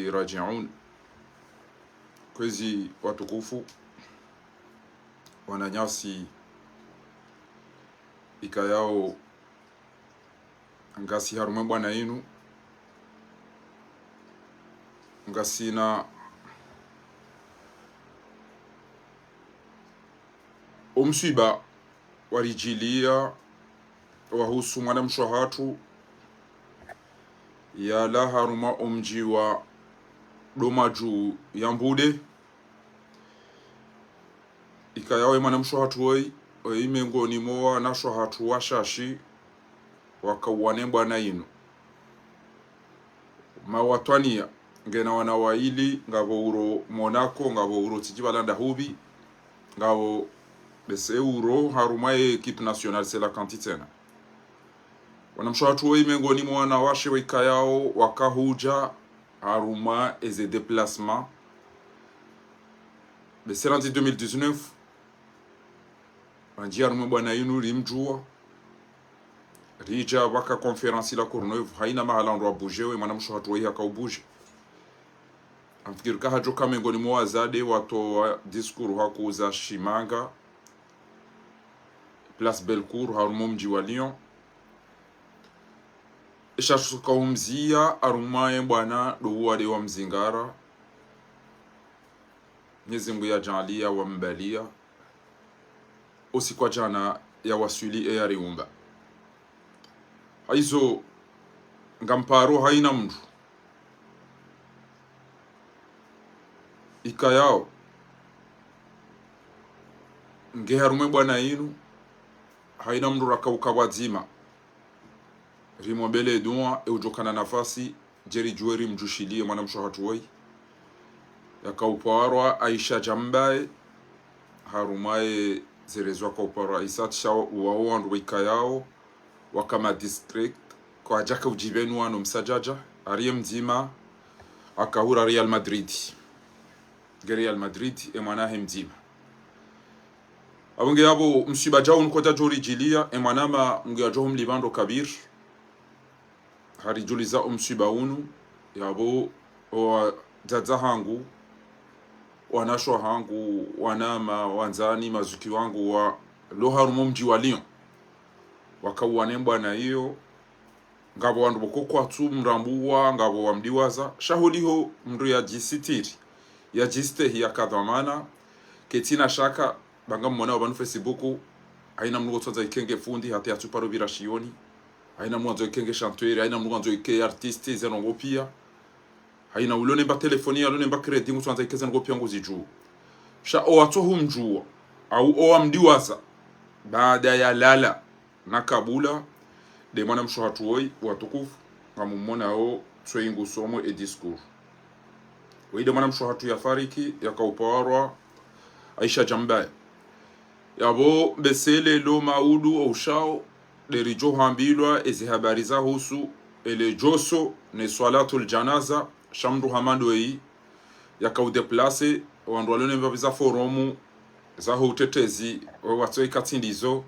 ilaihi raji'un. Kwezi watukufu wananyasi ikayao ngasi harume bwana inu ngasina umsiba walijilia wahusu mwana mshahatu ya la haruma umji wa domaju ya mbude ikayawe mwana mshahatu wei mengoni moa na shahatu washashi wakawane bwana inu mawatwania ngena wana waili ngabo uro Monaco ngabo uro tijibalanda hubi ngabo bese euro haruma equipe nationale c'est la quantitena wanamshahatu wei mengoni moa na washe wikayao wakahuja haruma eze déplacement bese lundi 2019 wanjia haruma bwana inu limjua rija waka konferansi la Courneuve haina mahala ndo abujewe mwana mshahatu wei hakaubuje amfikiri kahajo kamengoni mwa zade wato diskuru hakuza shimanga Place Bellecour harumo mji wa Lyon ishashuka umzia arumaye bwana duwade wa mzingara nyezimbu ya jalia wa mbalia usikwa jana ya wasuli ya riumba haizo ngamparo haina mtu ikayao nge harume bwana inu haina mtu rakauka wazima rimo mbele dua eujokana nafasi jeri jueri mjushilie mwana mshahatu wei yakauparwa Aisha Jambaye harumaye zerezwa kauparwa isatisha uwaoandu wikayao wakama district kwa jaka ujibenu wano msajaja ariye mzima akahura Real Madrid Real Madrid emwanahe mzima abunge yabo msiba jao nkota jori jilia emwanama ngia joho mlibando kabir hari juliza msiba unu yabo wa dada hangu wanashwa hangu wanama wanzani mazuki wangu wa loharumo mji wa Lyon wakauwane bwana hiyo ngabo wandu bokokwa tu mrambuwa ngabo wamdiwaza shahuliho mndu ya jisitiri ya jiste hiya kadhamana ketina shaka banga mmona wabanu Facebook haina mnugo twaza ikenge fundi hata ya tuparo birashioni haina mnugo ikenge chanteur haina mnugo ikenge artiste zenongo pia haina ulone ba telefoni alone ba credit ngo twaza ikeze ngo pia ngo ziju sha o atohu mjua au o amdiwaza baada ya lala na kabula de mwana mshahatu woi watukufu ngamumona o tsoingu somo e discours weide mwana mshahatu ya fariki yakauparwa Aisha Jambaye yabo besele lo maudu au shao de rijo hambilwa ezi habari za husu ele joso ne swalatul janaza shamdu hamando yi yakaudeplace wandu walone mbabiza forumu za hutetezi watoi katindizo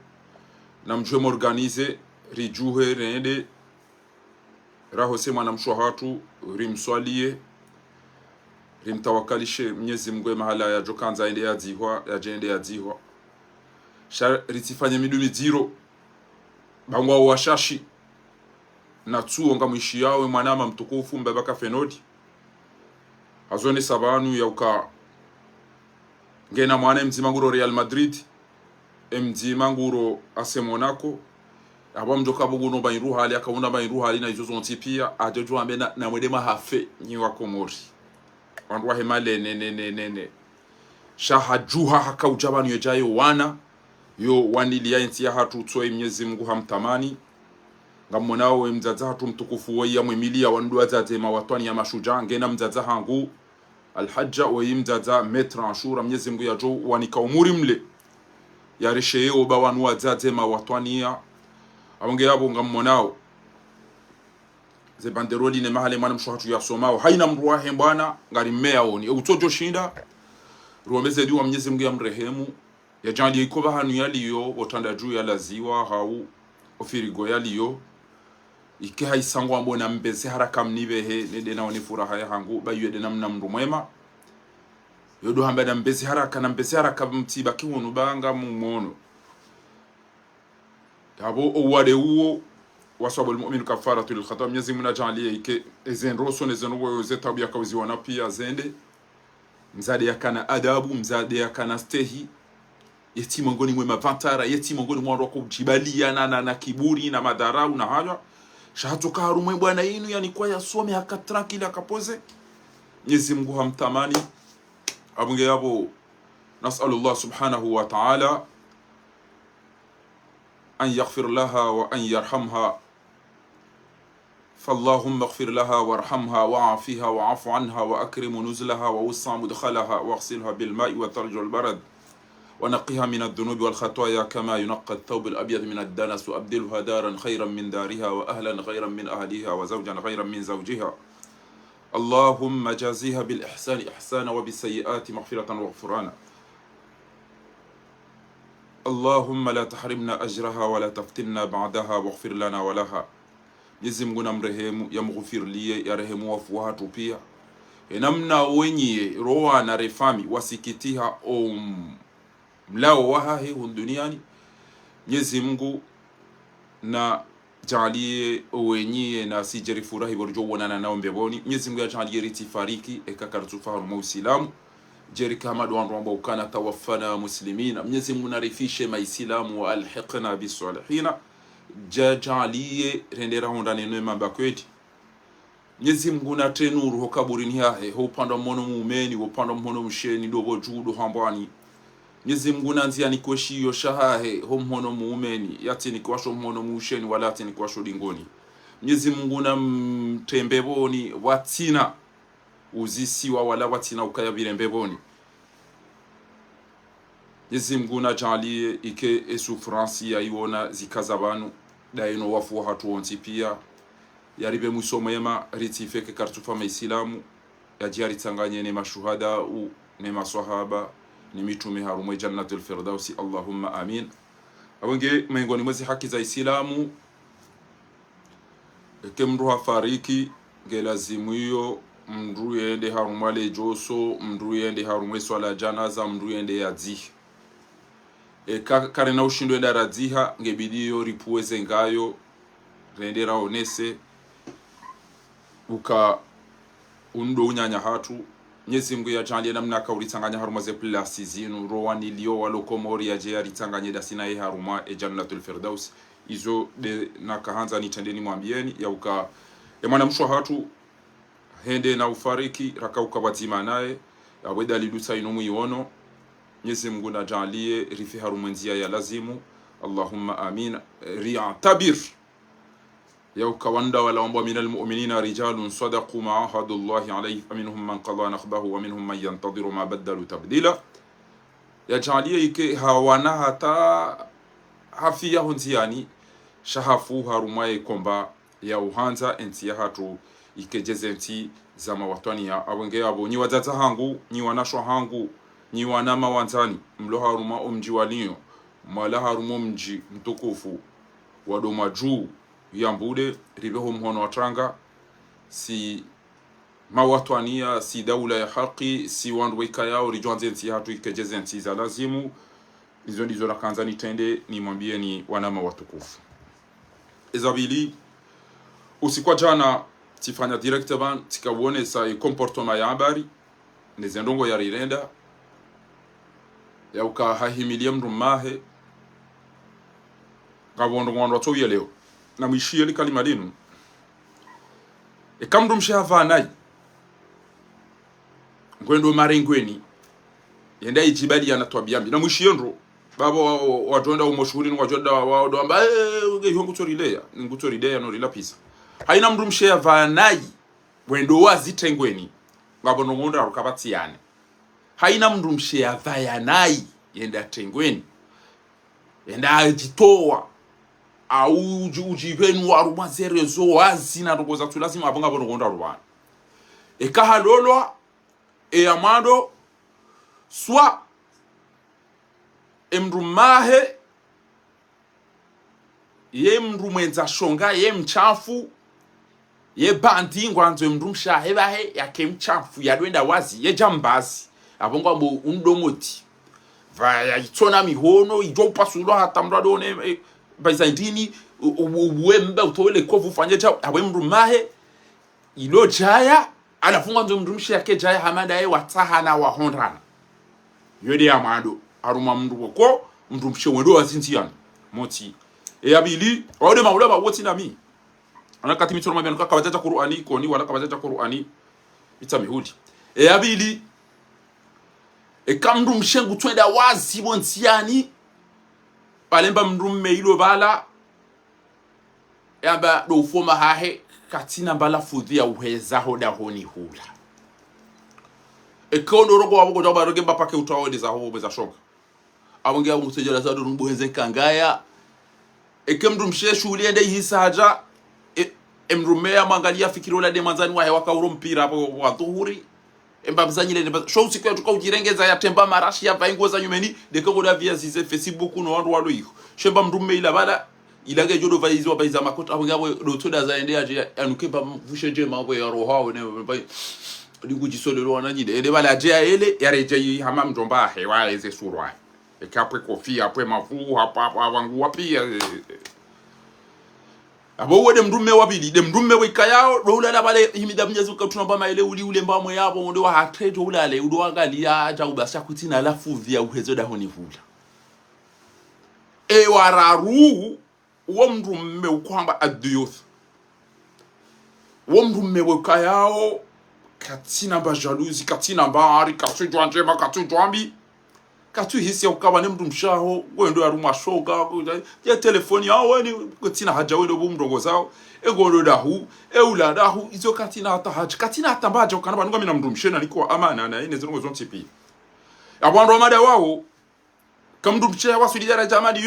na mjwe morganize rijuhe rende rahose mwana mshahatu rimswalie rimtawakalishe Mwenyezi Mungu mahala ya jokanza ende ya dzihwa ya jende ya dzihwa ritifanye midumi ziro bangwa washashi na tuo ngamwishi yawe mwanama mtukufu mbabaka fenodi azone sabanu ya uka ngena mwana mzima nguro Real Madrid mzima nguro ase Monaco abo mjoka buguno bairu hali akaunda bairu hali na izo zonti pia ajojo ambe na mwedema hafe nyiwa komori wandu wahemale ne shahajuha hakaujabanu yejayo wana yo wanilia inti ya hatu tsoi Mwenyezi Mungu hamtamani ngamonao mzaza hatu mtukufu wei ya mwemilia wandu wazate mawatwani ya mashuja ngena mzaza hangu alhajja wei mzaza metra anshura Mwenyezi Mungu ya jo wanika umuri mle ya risheye oba wanu wazate mawatwani ya abonge yabo ngamonao ze banderoli ne mahale mwana mshahatu ya somao haina mruahe bwana ngari mmea oni utojo shinda ruomeze diwa Mwenyezi Mungu ya mrehemu ya jandi ikoba hanu yaliyo otanda juu ya laziwa hau ofirigo yaliyo ike haisangwa mbona mbeze haraka mnibehe nede naone furaha ya hangu bayuede namna mndu mwema yodo hamba na mbeze haraka mtiba kiwonu banga mumono yabo owade uwo wasabu almu'minu kafaratu lil khata. Mwenyezi Mungu anajalia ike ezenroso nezenwo zetabu yakawiziwana pia zende mzade yakana adabu mzade yakana stehi yeti mongoni mwe mavantara yeti mongoni mwa roko jibalia na kiburi na madharau na haja shahatoka harumwe bwana yinu yani kwa yasome hakatranquille akapoze. Mwenyezi Mungu hamtamani abunge yabo. Nas'alullah subhanahu wa ta'ala an yaghfir laha wa an yarhamha فاللهم اغفر لها وارحمها وعافها وعف عنها وأكرم نزلها ووسع مدخلها واغسلها بالماء والثلج والبرد ونقها من الذنوب والخطايا كما ينقى الثوب الأبيض من الدنس وأبدلها دارا خيرا من دارها وأهلا خيرا من أهلها وزوجا خيرا من زوجها. اللهم جازيها بالإحسان إحسانا وبالسيئات مغفرة وغفرانا. اللهم لا تحرمنا أجرها ولا تفتنا بعدها واغفر لنا ولها. Mwenyezi Mungu namrehemu yamghfirlie yarehemu wafu watu pia enamna wenye roa na refami wasikitiha mlao wahahe duniani. Mwenyezi Mungu na jalie wenye na sijeri furahi borjo wonana nao mbeboni. Mwenyezi Mungu ajalie ritifariki ekakartufaru muislamu jeri kama doando ambao kana tawaffana muslimina. Mwenyezi Mungu narifishe maislamu wa alhiqna bisalihina jajalie rendera hondane no mamba kweti. Mwenyezi Mungu na tenuru ho kaburini hahe ho panda mmono muumeni ho panda mmono msheni dobo judo hambani. Mwenyezi Mungu nanzia ni kweshiyo shahahe ho mmono muumeni yati ni kwasho mmono musheni wala ati ni kwasho dingoni. Mwenyezi Mungu na mtembeboni watina uzisiwa wala watina ukaya birembeboni. Mwenyezi Mungu na jalie ike esufransi ya iwona zikazabanu daino wafu hatu onti pia yaribe musomema ritifeke kartufa maislamu yajari tanganye ne mashuhada u ne maswahaba ni mitume harumwe jannatul firdausi. Allahumma amin. Awenge miongoni mwezi haki za Islamu kemru hafariki ngelazimu hiyo mndu yende harumwale joso mndu yende harumwe swala janaza mndu yende yadzihi kare na ushindo enda radziha ngebidiyo ripuweze ngayo rendera onese uka undo unyanya hatu. Mwenyezi Mungu yajalie namna kaulitanganya haruma ze plasi zinu rowani liyo walokomori yaje yaritanganye dasina ye haruma jannatul firdaus izo de nakahanza nitendeni mwambieni ya uka mwana mshwa hatu hende na ufariki rakauka batima naye aweda lidusa inomu iono. Mwenyezi Mungu na jalie rifi harumenzia ya lazimu. Allahumma amin. Ri'tabir ya ukawanda wala omba minal mu'minina rijalun sadaqu ma ahadullahi alayhi minhum man qada nahbahu wa minhum man yantadhiru ma badalu tabdila. Ya jalie ike hawana hata hafia honziani shahafu harumaye komba ya uhanza enti ya hatu ikejeze enti zama watani ya awenge abo ni wazaza hangu ni wanashwa hangu ni wanama wanzani mlo haruma omji walio mwala haruma mji mtukufu wadoma juu yambude ribeho mhono watranga si mawatwania si daula ya haki si wandu weka yao rijuanze nti hatu ikejeze nti za lazimu. Izo ndizo nakanza nitende ni mwambie ni wanama watukufu. Ezabili usikwa jana tifanya directe ban tikawone sa comportement ya habari nezendongo ya rirenda ya uka hahimilia mndu mahe gabondo ngondo toye leo na mwishie ni kalima dinu kamndu mshava nayi ngwendo marengweni yenda ijibali yanatwabiambi na mwishie ndo babo watonda umoshuhuri ni wajonda wao ndo amba ngehongu torileya ngutorileya no rilapisa haina mndu mshava nayi wendo wazitengweni gabondo ngondo arukabatiane haina mndu mshava yanayi yenda tengweni yenda ajitoa au ujivenu waruma zerezo wazina rogoza tulazima abanga bono gonda rubana ekahalolwa amado swa emrumahe ye mndu mwenza shonga ye mchafu ye bandi ngwanzo mndu mshahe bahe yake mchafu yadwenda wazi ye jambazi abongwa mbo undomoti vaya itona mihono ijo pasulo hata mradone baizandini uwemba utole kovu fanye cha awe mndu mahe ilo jaya anafunga nzo mndu mshe yake jaya hamada ye wataha na wahondana yode ya mando aruma mndu ko mndu mshe wendo wazintiana moti abili wode maulama woti na mi anakati mitoro mabya kabajaja Qur'ani koni wala kabajaja Qur'ani bitamihudi abili kamndu mshengu twenda wazi bontiani balemba mndu meilo bala yaba do foma hahe katina bala fudhi ya uheza hoda honi hula kondo rogo wabo joba roge mbapake utawode za hobo za shoka abonge mutejela za do mbuheze kangaya mndu mshe shuli ende hisaja mrumea mangalia fikirola de manzani wa hewa kauro mpira hapo wa dhuhuri mbabzanyile show siku tuka ujirengeza ya temba marashi ya vaingo za nyumeni de ko da via zize Facebook no wandu walo iko shemba mndume ila bala ilage jodo vaizo baiza makota aho ngabo do toda za ende aje anuke ba vusheje mambo ya roho ne ndikujisolelo wananyide ende bala aje ele yareje hama mjomba hewa eze surwa kapwe kofia apwe mafu hapa wangu wapi abo wode mndume wabili de mndume wikayao do ulala bale imida mnyezu katunamba maile uli mbamwe yabo ndo wa hatreto ulale udo angalia aja ubasha kutina alafu via uhezo da honi vula wararu wo mndume ukwamba adiyuth wo mndume wikayao katina ba jalousie katina ba ari katujwa njema katujwambi katu hisi ukaba ne mndu mshaho wendo aruma shoga ya telefoni yao weni kutina haja wendo bu mndongo zao egondo dahu eula dahu izo katina hata haja katina hata mbaje kana banunga mina mndu mshena niko amana na ine zinongo zonse pi abwando mada wao kamndu mshaho wasudira jamadi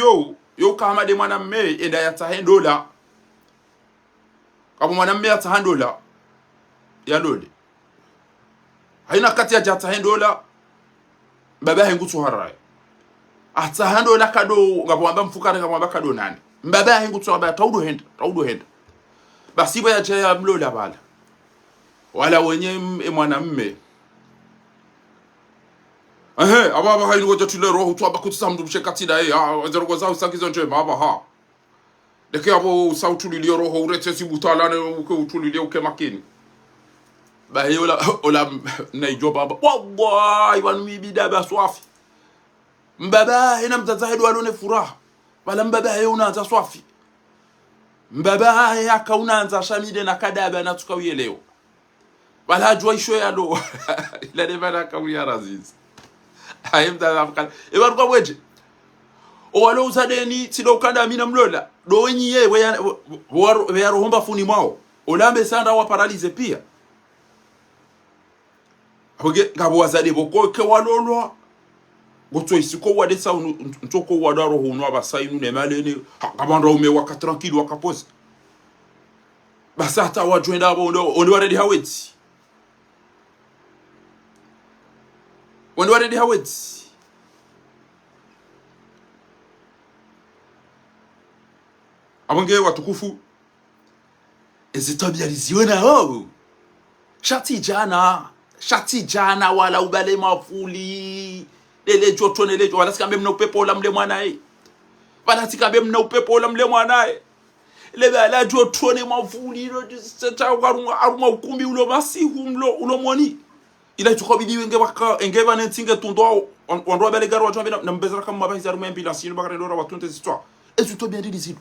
yo kama de mwana mme enda ya tahendola kama mwana mme atahandola ya lole haina kati ya tahendola mbaba hengutu harai atahando la kado ngabwamba mfukara ngabwamba kado nani mbaba hengutu aba taudo henda basi baya cha mlola bala wala wenye mwanamme ababa hainu goja tule roho tu abakutu mndu mshekati da zero zao sakizo nje baba ha deke abo sautulilio roho urete sibutalane uke utulilio uke makini bayola ola naijo baba wallahi wanumibida baswafi mbaba hina mtazahidu alone furaha wala mbaba yeye unaanza swafi mbaba yaka unaanza shamide na kadaba na tukawie leo wala joisho yalo ila debana kawia raziz hayemda afkan ebaruka bweje owalo usadeni tido kanda mina mlola do wenyi ye we yarohomba funi mwao olambe sanda wa paralize pia hoge ngabo wazade boko ke walolwa goto isiko wade sa ntoko wadaro hono abasainu ne malene ngabandwa umewa ka tranquille wakapoza basata wajwenda abo ndo already haweti ndo already haweti abonge watukufu ezitabia liziona ho shati jana wala ubale mafuli lele joto nele wala sikambe mna upepo la mle mwanae wala sikambe mna upepo la mle mwanae lebe ala joto ne mafuli lo seta aruma ukumbi ulo masihu ulo moni ila tukobidi wenge baka engeva nentinga tundo wandwa bale garo wajombe na mbezera kama mabazi aruma ambulance ni bakare ndora watunte histoire ezo to bien dit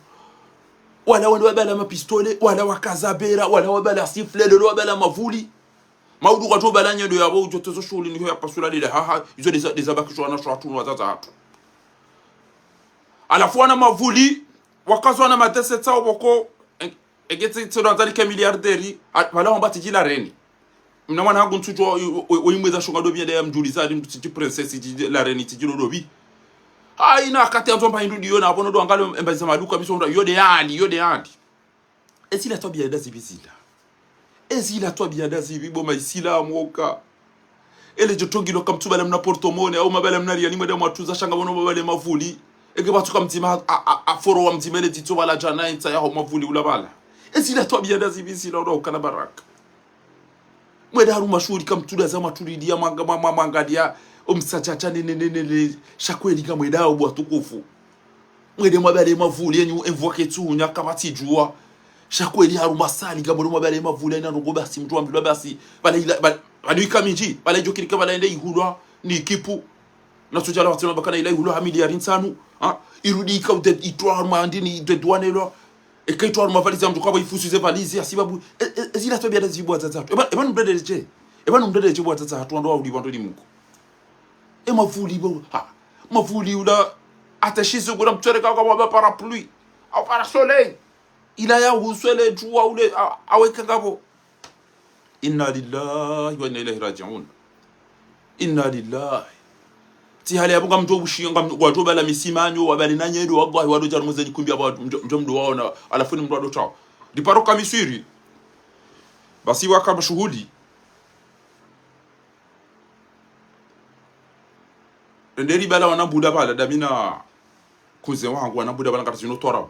wala wandwa bale ma pistole wala wakazabera wala wabala sifle lo wabala mavuli maudu kwa toba lanya ndo yabo jotezo shuli niho yapasula lile haha izo dezabakishwa na shwatu wazaza hatu alafu wana mavuli wakazwa na matese tao boko egete tsona zali ke milliarderi wala wambati jila reni mna mwana hagu ntujo oyimweza shonga do biende ya mjulizali mtuti princess la reni tijilo dobi haina kati anzomba hindu diona abono do angalo embaza maduka biso yode handi esila to bienda zibizila ezila to bienda zibibo maisila mwoka ele jotongi no kamtuba na portomone au mabala mnali yani mwada mwatuza shanga bono mabale mavuli eke batuka mtima aforo wa mtimele tito wala jana inta ya mavuli ulabala ezila twabia ndazibisi la ukana baraka mweda haruma shuri kamtuda za maturidia mangadia omsachacha nene shakweli kamweda obwa tukufu mwede mabale mavuli yenyu envoke tunya kamati jua shakweli haruma sali kamwede mabale mavuli na ngo basi mtu ambilwa basi bali kamiji bali jokirika bali ende ihulwa ni kipu na sojala watema bakana ila ihulwa hamili ya rinsanu irudi ka itwa mandini de douanelo e kaitwa mavalizi mtu kwa ifusuze valizi asibabu ezila tobia dazibu atatu eba numdeleje bwa atatu ndo uli bantu limuko mavuli bo mavuli ula atashizo gura mtwereka kwa parapluie au parasoleil ila ya uswele jua ule aweka ngabo inna lillahi wa inna ilaihi raji'un inna lillahi ti hali yabuga mtu obushinga watu bala misimanyo wabali nanyedo wallahi wado jarumuze nikumbia abantu mdo waona alafuni mdo wado chao diparo kamisiri basi waka mashuhudi nderi bala wana buda bala damina kuze wangu wana buda bala katino torabu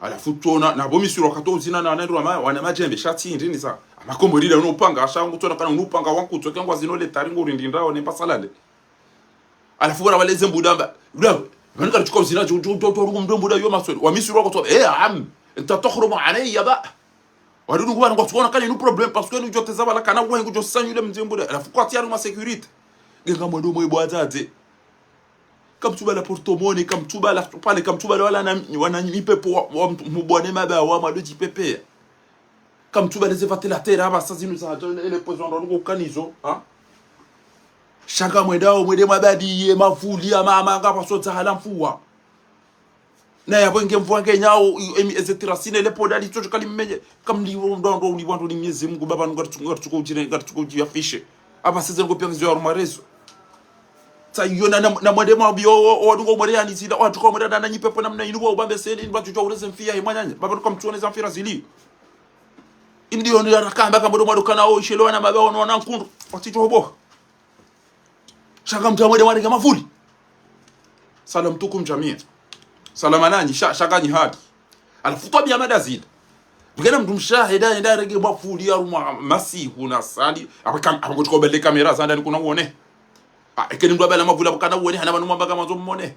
alafu tona na bomi suro katozina na nendo wana majembe shati ndini sa amakombo lile unopanga ashangu tona kana unopanga wangu toke ngwa zino le taringo rindindao ne pasalale alafu wana waleze mbudamba bwana kana chukua zina jo mdombuda yo maswali wa misuro ko to am انت تخرم علي بقى wadunu kwa ngo tuona kana inu problem parce que nous joteza bala kana wengu jo sanyu le mzembuda alafu kwa tiari ma sécurité genga mwondo mwe bwazate kamtuba la portomone kamtuba la pale kamtuba la wala wana mipepo mubwane maba wa madoji pepe kamtuba les evatela terra ba sazinu za ele poison ndo kanizo shaka mwedao mwede mabadi mavuli ama ngapa sota halamfuwa na yabonge mvuange nyao ezetrasine le podali tojo kalimeje kamliwo ndo ulibwanto ni miezi Mungu baba ngatuko ujire ngatuko ujafishe aba seze ngo pia nzo rumarezo tayona na mwede mabio odungo mwede yani sida watu kwa mwede na nyipepo namna inuwa ubambe seli batu jo ureze mfia himanyanya baba tukamtuoneza mfira zili ndio ndio rakamba kama ndo kana o ishelo na mabao na nkundu watito hobo shaka mtamwede mwede kama mafuli salam tukum jamii salama nanyi shaka ni hadi alafu tabia madazida bigana mtu mshahida nda rege mafuli ya masihu na sali abakochiko bele kamera zanda ni kuna uone ekeni ndo bala mavula kana uone hana banu mbaga mazo mmone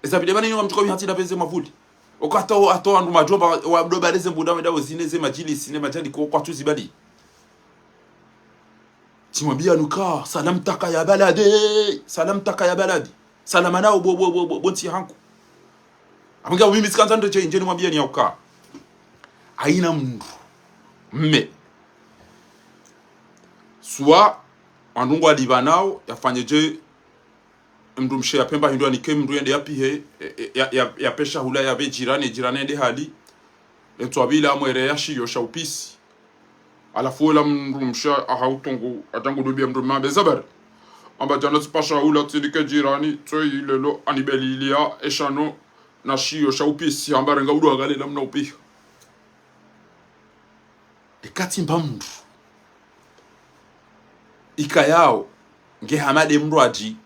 esa bide bani ngomchiko bihatira benze mavuli okato ato andu majomba wa do baleze mbuda meda zineze majili sinema jadi kwa tuzi bali timwambia nuka salam taka ya baladi salama nao bonti hanku amunga mimi sikanza ndo nje nimwambia ni yauka aina mndu mme swa andungu alibanao yafanyeje mndu mshe yapemba hindu anike mndu yende yapihe ya pesha hula ya be jirani ende hali etwabila mwere yashiyo shaupisi alafu la mndu msha ahautongo atangu dobia mndu mambe zabar amba jana spasha hula tilike jirani toi lelo anibelilia eshano na shiyo shaupisi ambare ngaudu agale namna upiha ekati mbamndu ikayao nge hamade mndu aji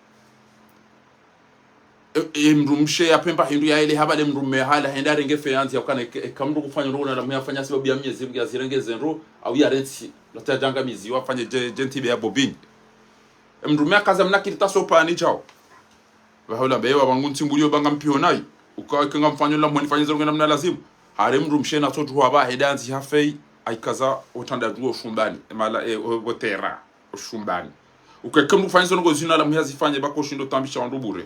mndu mshe yapemba hindu ya ile habade mndu mehala hendare nge feyanzi yakana kamndu kufanya ndo na muyafanya sababu ya miezi mbya zirengeze ndo au ya renti latajanga mizi wafanye gentibe ya bobini mndu mekaza mnakirita sopani chao bahola bewa bangunti mbulio banga mpionai ukakenga mfanyo la mwani fanyizo ngena mna lazimu hare mndu mshe na totu haba hedanzi hafei aikaza otanda duo shumbani mala wotera shumbani ukakemdu fanyizo ngo zina la muyazi fanye bako shindo tambisha ndubure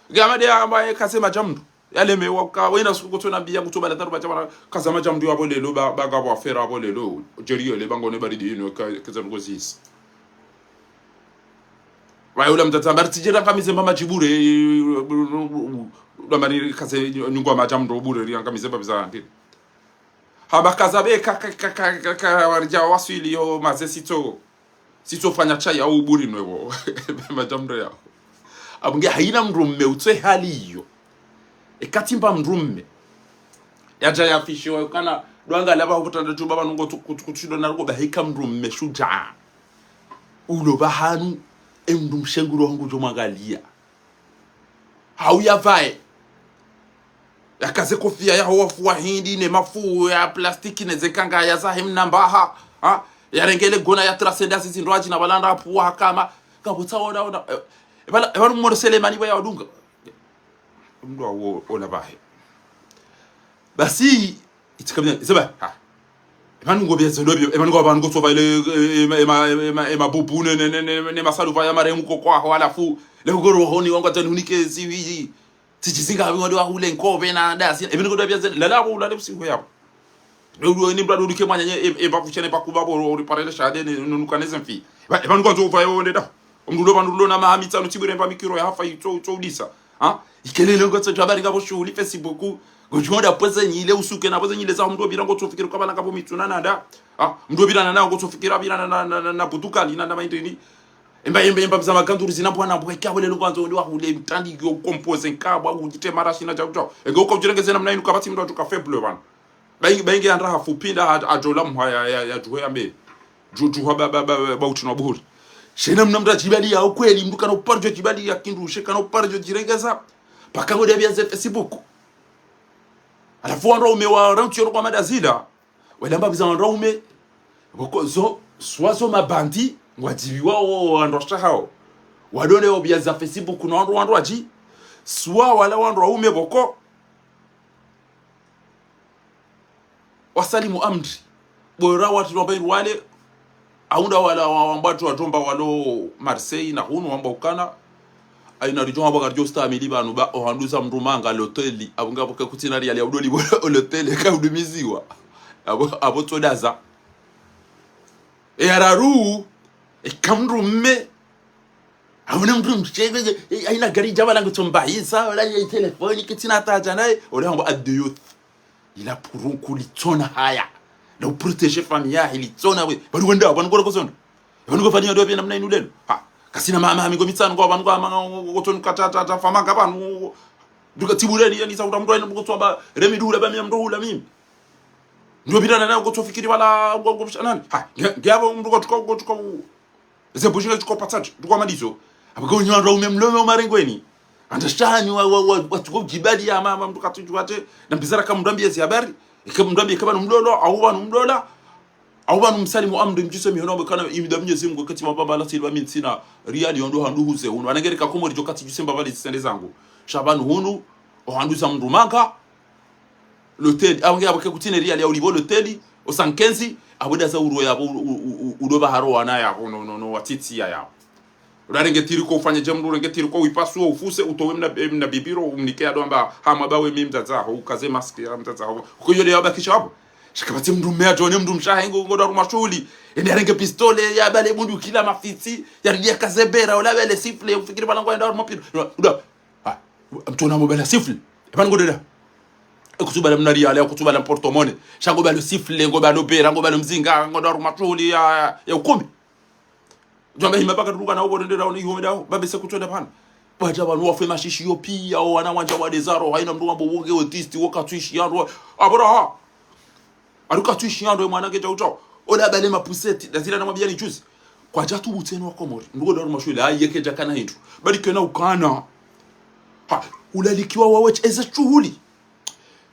gamade ambaye kasema jamdu yale mewa wena sukutona biya kutoba la taruba chama kasema jamdu yabo lelo baga bo afera abo lelo jeriyo le bango ne baridi ino kaza ngo zis wayo la mtatambara tijira kamize mama jibure lamari kase nyungwa majamdu bure ri kamize babiza ndini habakazabe kaka warja wasili yo maze sito fanya chai au buri nwewo majamdo yao abunge haina mrumme utwe hali hiyo ekatimba mrumme yaja yafishiwa kana dwanga laba kutanda tu baba nungo kutushido naruko bahika mrumme shuja ulo bahanu emndum shenguro wangu jomagalia hauyavae yakaze kofia ya hofu hindi ne mafu ya plastiki ne zekanga ya zahim nambaha ha yarengele gona ya trasenda sisi ndwaji na balanda puwa kama kabutsa ona bala mo selemani ba yadunga ndo ona bahe basi itikabya seba ha ebanu ngobye zelobye ebanu ngoba ngo tsova ile ema bubune ne masalu va ya maremu kokwa halafu le ngoro honi wanga tani unike ziwi tichizinga ngodi wa hule nkobe na dasi ebinu ngoba bya lalabo la lepsi ho yabo ndo ni mbrado dike mwanya eba kuchene pakuba bo riparele shade nukaneze mfi ebanu ngo tsova yo ndeda umdulo bandulo na mahamitsa no tibiremba mikiro ya hafa ito udisa ha ikelele ngo tsotwa bari ngabo shuli Facebook gojonda pweze nyile usuke na pweze nyile za mndo birango tsofikira kwa bana ngabo mituna nanda mndo birana nawo tsofikira birana na butukali na maindini emba bizama kanduri zinabwana bweka wele lukwanzo ndi wahule mtandi yo compose nkabwa ujite marashi na chakutwa ego ko jirengeze na mnainu kabati mndo tuka faible bana baingi andra hafupinda ajola mwa ya juwe ambe juju ba utino buhuri shena mnamda jibali ya ukweli mduka no parjo jibali ya kindushe kana parjo jirengeza paka ngode bya Facebook alafu wanaume wa rantu yoro kwa madazida walamba biza wanaume boko zo swazo mabandi ngwajibi wao andosha hao wadone obya za Facebook na wandu aji swa wala wanaume boko wasalimu amri bora watu wale aunda wala wambatu watomba walo Marseille na hunu wamba ukana aina rijo habo garjo sta miliba no ba ohanduza mrumanga l'hôtel abunga boka kutina ya udoli l'hôtel ka udumiziwa abo todaza araru kamrume abone mrum chege aina gari jabala ngutomba isa wala ya telefoni kitina taja naye ole hamba adiyot ila pour kulitona haya na protéger famille ya ilitona we bali wenda abantu gora kosondo abantu gofanya ndo bya namna inulelo ha kasina mama amigo mitsano kwa abantu kwa gotoni katata famanga abantu duka tibureni yani sauta mndo ina gotwa remidula ba mndo hula mimi ndio bidana na gotofikiri wala gobishanani ha ngiyabo mndo gotwa zebujinga tukopatsaje tukwa madizo abagonyo ndo umemlome umarengweni andashani watu gojibali ya mama mndo katujwate na bizara kama mndambie zi habari ikamndambie kama mdola au banu mdola au banu msalimu amri mjise mihono kana imidamnye zimu kati mababa la silva min sina riali yondo handu huze hunu anangereka komori jokati jusemba vali sende zangu shabanu hunu ohanduza mndumanga l'hôtel abange abake kutine riali ya ulivo l'hôtel o sankenzi aboda za uro ya udoba haro wana ya no watiti ya urarenge tiriko ufanye jambo urenge tiriko wipasu ufuse utowe mna bibiro umnikea domba hama bawe mimzaza ho ukaze mask ya mzaza ho kuyole yabakisha hapo shikabati mndumea jone mndumsha ngo ngoda rumashuli ende arenge pistole ya bale mundu kila mafiti ya ridia kazebera wala bale sifle ufikiri bala ngo enda mapiro uda mtona mobile sifle ebana ngodela ekutuba mna riale ekutuba la portomone shango bale sifle ngo bale opera ngo bale mzinga ngoda rumashuli ya ukombi jomba himabaka duka na ubo ndera oni home dawo babe sekutoda pana baja banu wafe mashishi yo pia o wana wanja wa desaro haina mndu mambo woge otisti wakatwishi yando abora aruka twishi yando mwana ke jaujo ola bale mapuseti dazira na mabiani juzi kwa jatu buteno wa komori ndugo daru mashule ayeke jakana hindu bali kena ukana ha ulalikiwa wawe eza chuhuli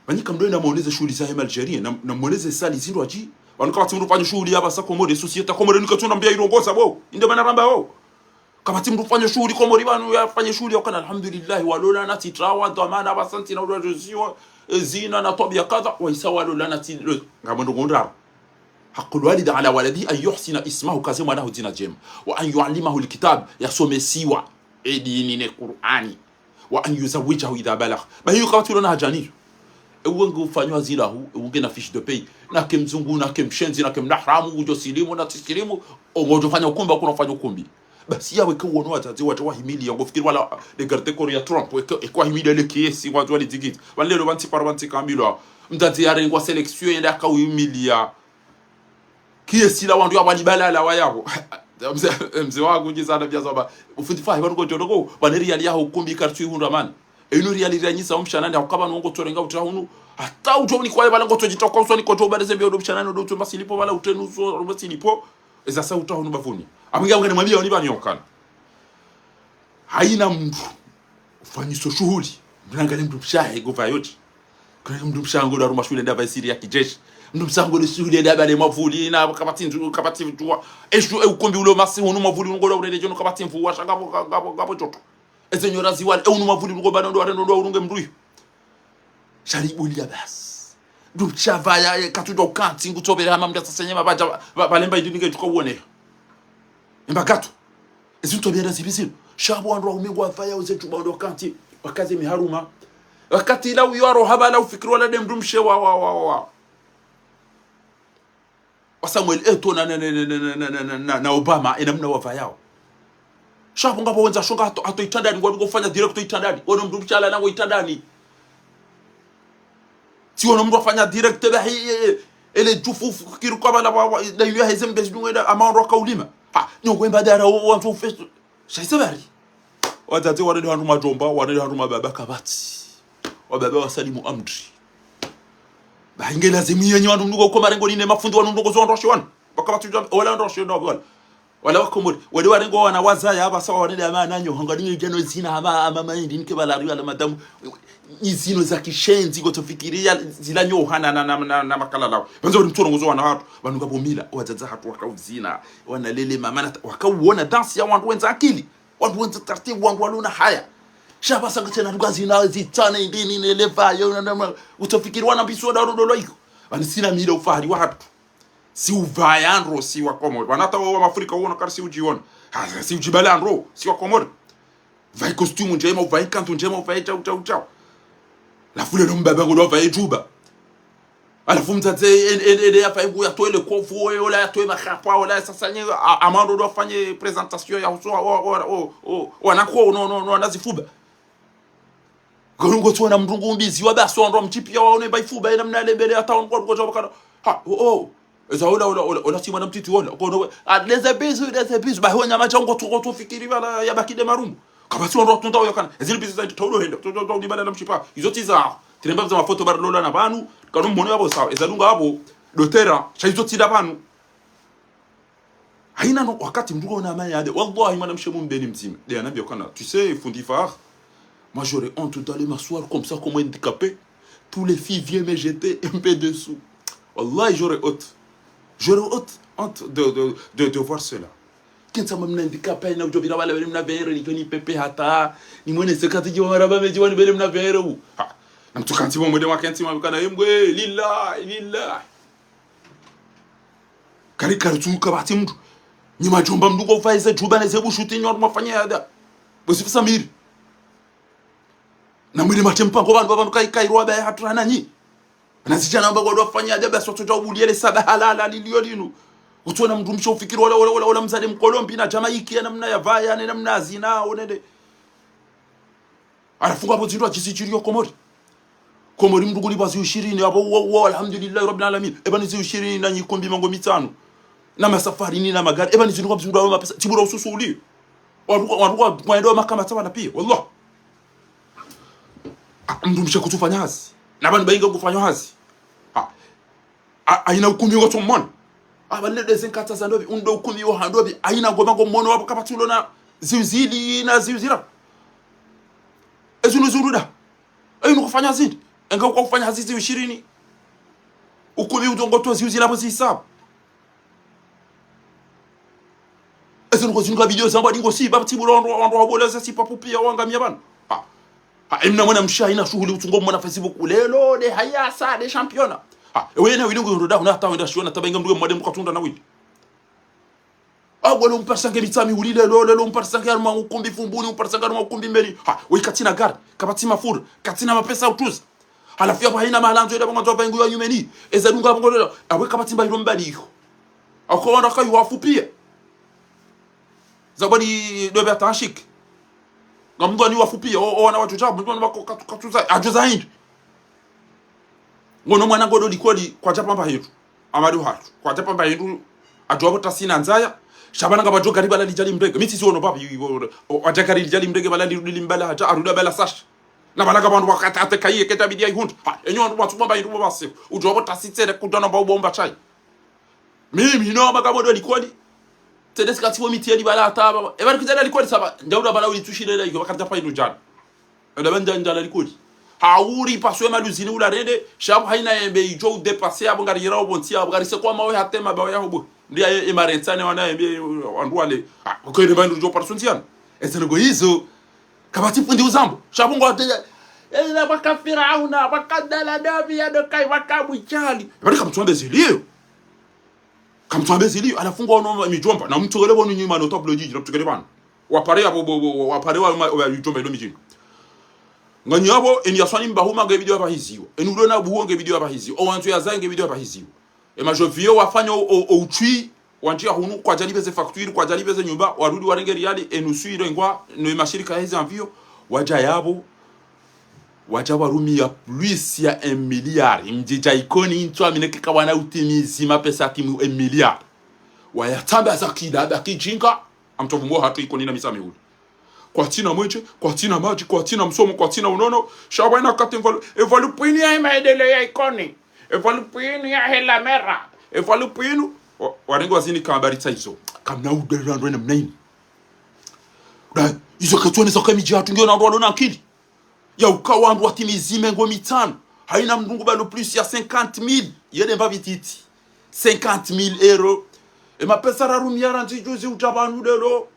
banyika mdoenda maoneze shughuli za hema Algeria na mweleze sali zindo aji wanuka batimru fanya shughuli hapa sasa komori societe komori nikatuna mbia irongoza bo inde bana ramba ho kama timru fanya shughuli komori banu yafanye shughuli wakana alhamdulillah walola na titrawa dhamana basanti na urajisiwa zina na tabia kadha wa isawa lola na ti ngamondo ngondara حق الوالد على ولدي أن يحسن اسمه كزما له دين جيم وأن يعلمه الكتاب يسوم سيوا دين القرآن وأن يزوجه إذا بلغ ما هي قاتلنا جاني uwengu fanywa zilahu uwenge na fiche de paye na kemzungu na kemshenzi na kemnahramu ujo silimu na tisilimu ongojo fanya ukumbi kuna fanya ukumbi basi yawe ko wono atazi watu wahimili yango fikiri wala de garde ko ya Trump e ko himili le kiesi watu wali digit wale lo 20 kamilo mtati yare ngwa selection yenda ka humilia kiesi la wandu abali balala wayabo mzee wangu jizana bya zoba ufundifa ibango jodogo baneri yali yaho ukumbi kartu ihundamana eno reality anyisa umshanande akaba nongo torenga utahunu hata utoni kwa bala ngoto jitoka usoni ko to bareze byo umshanande ndo tumba silipo bala utenuzo ndo silipo eza sa utahunu bavuni abinga ngene mwambia oni bani yokana haina mtu fanyiso shughuli mlangali mtu mshahe gova yote kuna mtu mshango na shule ndava isiri ya kijeshi mtu msango ni shule ndava le mavuli na kabati mtua eshu ukombi ulo masi hunu mavuli ngola urele jono kabati mvu washa gabo joto ezenyora ziwale unu mavuli ngo bana ndo arendo urunge mruyo shari bulia bas du chavaya katudo kanti ngutobera hama mnda sasenyema baja balemba idinge tukawone imbagato ezintobera zibizino shabo andwa umingwa faya uzetuba ndo kanti wakaze miharuma wakati ila uyaro habala ufikiri wala dem dumshe wa Samuel Eto na Obama inamna wafa yao shapo ngapo wenza shonga hato itandani ngo kufanya direct itandani ono mndu mchala nango itandani si ono mndu afanya direct ba ele jufufu kiru kwa bala na yuya hezembe ndungenda amaro kaulima ha nyongo mbadara wantu festo shaisabari watate wanede hantu majomba wanede hantu mababa kabati wababa wasalimu amri baingela zimiyenye wantu mnuko kwa marengo nine mafundi wantu mnuko zondoshi wana bakabati wala ndoshi ndo wala wakomori wale warengo wana wazaya aba sawa wanede amana nyo hangadinyo jano zina ama mahindi nike balari wala madamu izino za kishenzi gotofikiria zila nyohana na makala lao banzo mtoro ngozo wana watu banuka bomila wazaza hatu wakauzina wanalele mama wakauona dance ya wantu wenza akili wantu wenza taratibu wantu waluna haya shaba sanga tena tukazina zitane ndini nelefa yo na utofikiri wana bisoda rodolo iko banisina mira ufahari wa hatu si uvayandro si wakomori wanata wa Afrika uona karsi ujiona si ujibalandro si wakomori vai costume njema vai kanto njema vai chau la fule no mbaba ngo vai juba alafu mtate ende ya fai ya toile kofu wala ya toile makapa wala sasanye amando do fanye presentation ya uso wanako no anazifuba ngo tuona mrungu mbizi wa baso ndo mchipia waone baifuba ina mnale mbele hata ngo bakana ha eza ola si mwana mtiti wala ko leza bizu ba honya macha ngo to fikiri bala ya bakide marumbu kama si ndo tunda yakana ezili bizu za tolo henda to ndibala na mchipa izoti za tinemba za mafoto barlola na banu kanu mmono yabo sawa ezalunga abo dotera chaizoti da banu haina no wakati mdugo na amanya ade wallahi mwana mshemu mbeni mzima de anambia kana tu sais Fundifar moi j'aurais honte d'aller m'asseoir comme ça comme un handicapé tous les filles viennent me jeter un peu dessous wallahi j'aurais honte de voir cela kinsa mamna handicapé na ujobira wala bele mna vere ni pepe hata ni mwene sekati jiwa maraba meji wani bele mna vere u ha na mtukanti mo mwede wakenti mabikana yemwe lillah kari tuka bati mtu ni majomba mduko ufaize juba na zebu shuti nyor mafanya hada bosifu samiri na mwede matempa ngo bantu babantu kai roba ya hatrana nyi na sijana mbago ndo afanya hada basi watoto ubuliele saba halala lilio linu utona mtu msho ufikiri wala mzali mkolombi na Jamaica namna ya vaya na namna zina onede arafunga hapo zindu akisichirio komori mduguli bazi 20 hapo alhamdulillah rabbil alamin ebani zi 20 na nyikombi mango mitano na masafari ni na magari ebani zindu kwa zindu mapesa tibura ususuli waruka kwaendo makama tawa na pia wallah mtu msho kutufanya hazi na bani bainga kufanya hazi aina ukumbi ngoto mmona abalede zenkata za ndobi undo ukumi wa handobi aina ngoma ngo mono wapo kapatulo na ziuzili na ziuzira ezunu zuruda aina kufanya zindi enga kwa kufanya hazizi 20 ukumi udongo to ziuzila hapo zisabu ezunu ko zinga video zamba dingo si baba tiburo ndo wabola za sipa pupia wangamia bana imna mwana mshaina shughuli utungo mwana Facebook lelo de haya sa de championa wewe na wilingo ndoda una hata wenda shiona tabenga mduwe mwade mukatunda na wili wala mpasanga mitami ulile lolo mpasanga arma ukumbi fumbuni mpasanga arma ukumbi mbeli we katina gari kabati mafura katina mapesa utuza halafu hapo haina malanzo ile bongo toba nguyo yumeni ezalunga bongo lolo awe kabati mbairo mbaliho akoonda kayu wafupia zabani dobe atashik ngamdo ni wafupia wana watu jabu mtu bako katuza ajuza hindi ngono mwana ngodo likoli kwa japamba hitu amadu hatu kwa japamba hitu ajobo tasina nzaya shabana ngaba jo gari bala lijali mbrege miti siono papi wajakari lijali mbrege bala limbala hata aruda bala sash na bala gabandu wakata ate kaye keta bidia ihundu enyo wandu watu bamba hitu basi ujobo tasitsere kutana ba bomba chai mimi no magabodo likoli tedeska tiwo miti eli bala hata baba ebari kujana likoli saba ndauda bala ulitushile iko bakata pa inu jana ela banja njala likodi hauri paswe maluzini ula rende shabu haina yembe ijo depasser abo ngari yira obonti abo ngari se kwa mawe hatema ba ya hobo ndia e marentane wana yembe andwale ko ine bandu jo parsontian esenego hizo kabati fundi uzambo shabu ngote ela bakafira auna bakadala davi ya dokai bakabuchali bali kamtswambe zilio anafungwa ono mijomba na mtu gelebo nyuma no top lojiji na mtu gelebana wapare abo wapare wa mijomba ilo mijini nganyabo eni yaswani mbahuma nge video abahiziwa enulo na buho nge video abahiziwa o wantu yazange video abahiziwa e majovio wafanya outui wanjia hunu kwa jalibeze facture kwa jalibeze nyumba warudi warenge riali enusuiro ngwa no mashirika hizi amvio waja yabo waja warumi ya plus ya 1 milliard mjija ikoni into amineke kawana utimizima pesa kimu 1 milliard wayatamba zakida bakijinga amtovumbo hatu ikoni na misame huli kwa tina mweche, kwa tina maji, kwa tina msomo, kwa tina unono shabaina kati evalupini ya maendeleo ya ikoni evalupini ya hela mera evalupini warengo wazini kambarita hizo kamna uderando ene mnaini hizo katwene za kamiji hatu ngeo na ndo na akili ya ukawa ndo watimizime ngo mitano haina mdungu balo plus ya 50,000 yede mbavititi 50,000 euro mapesa rarumiara ntijuzi utabanu delo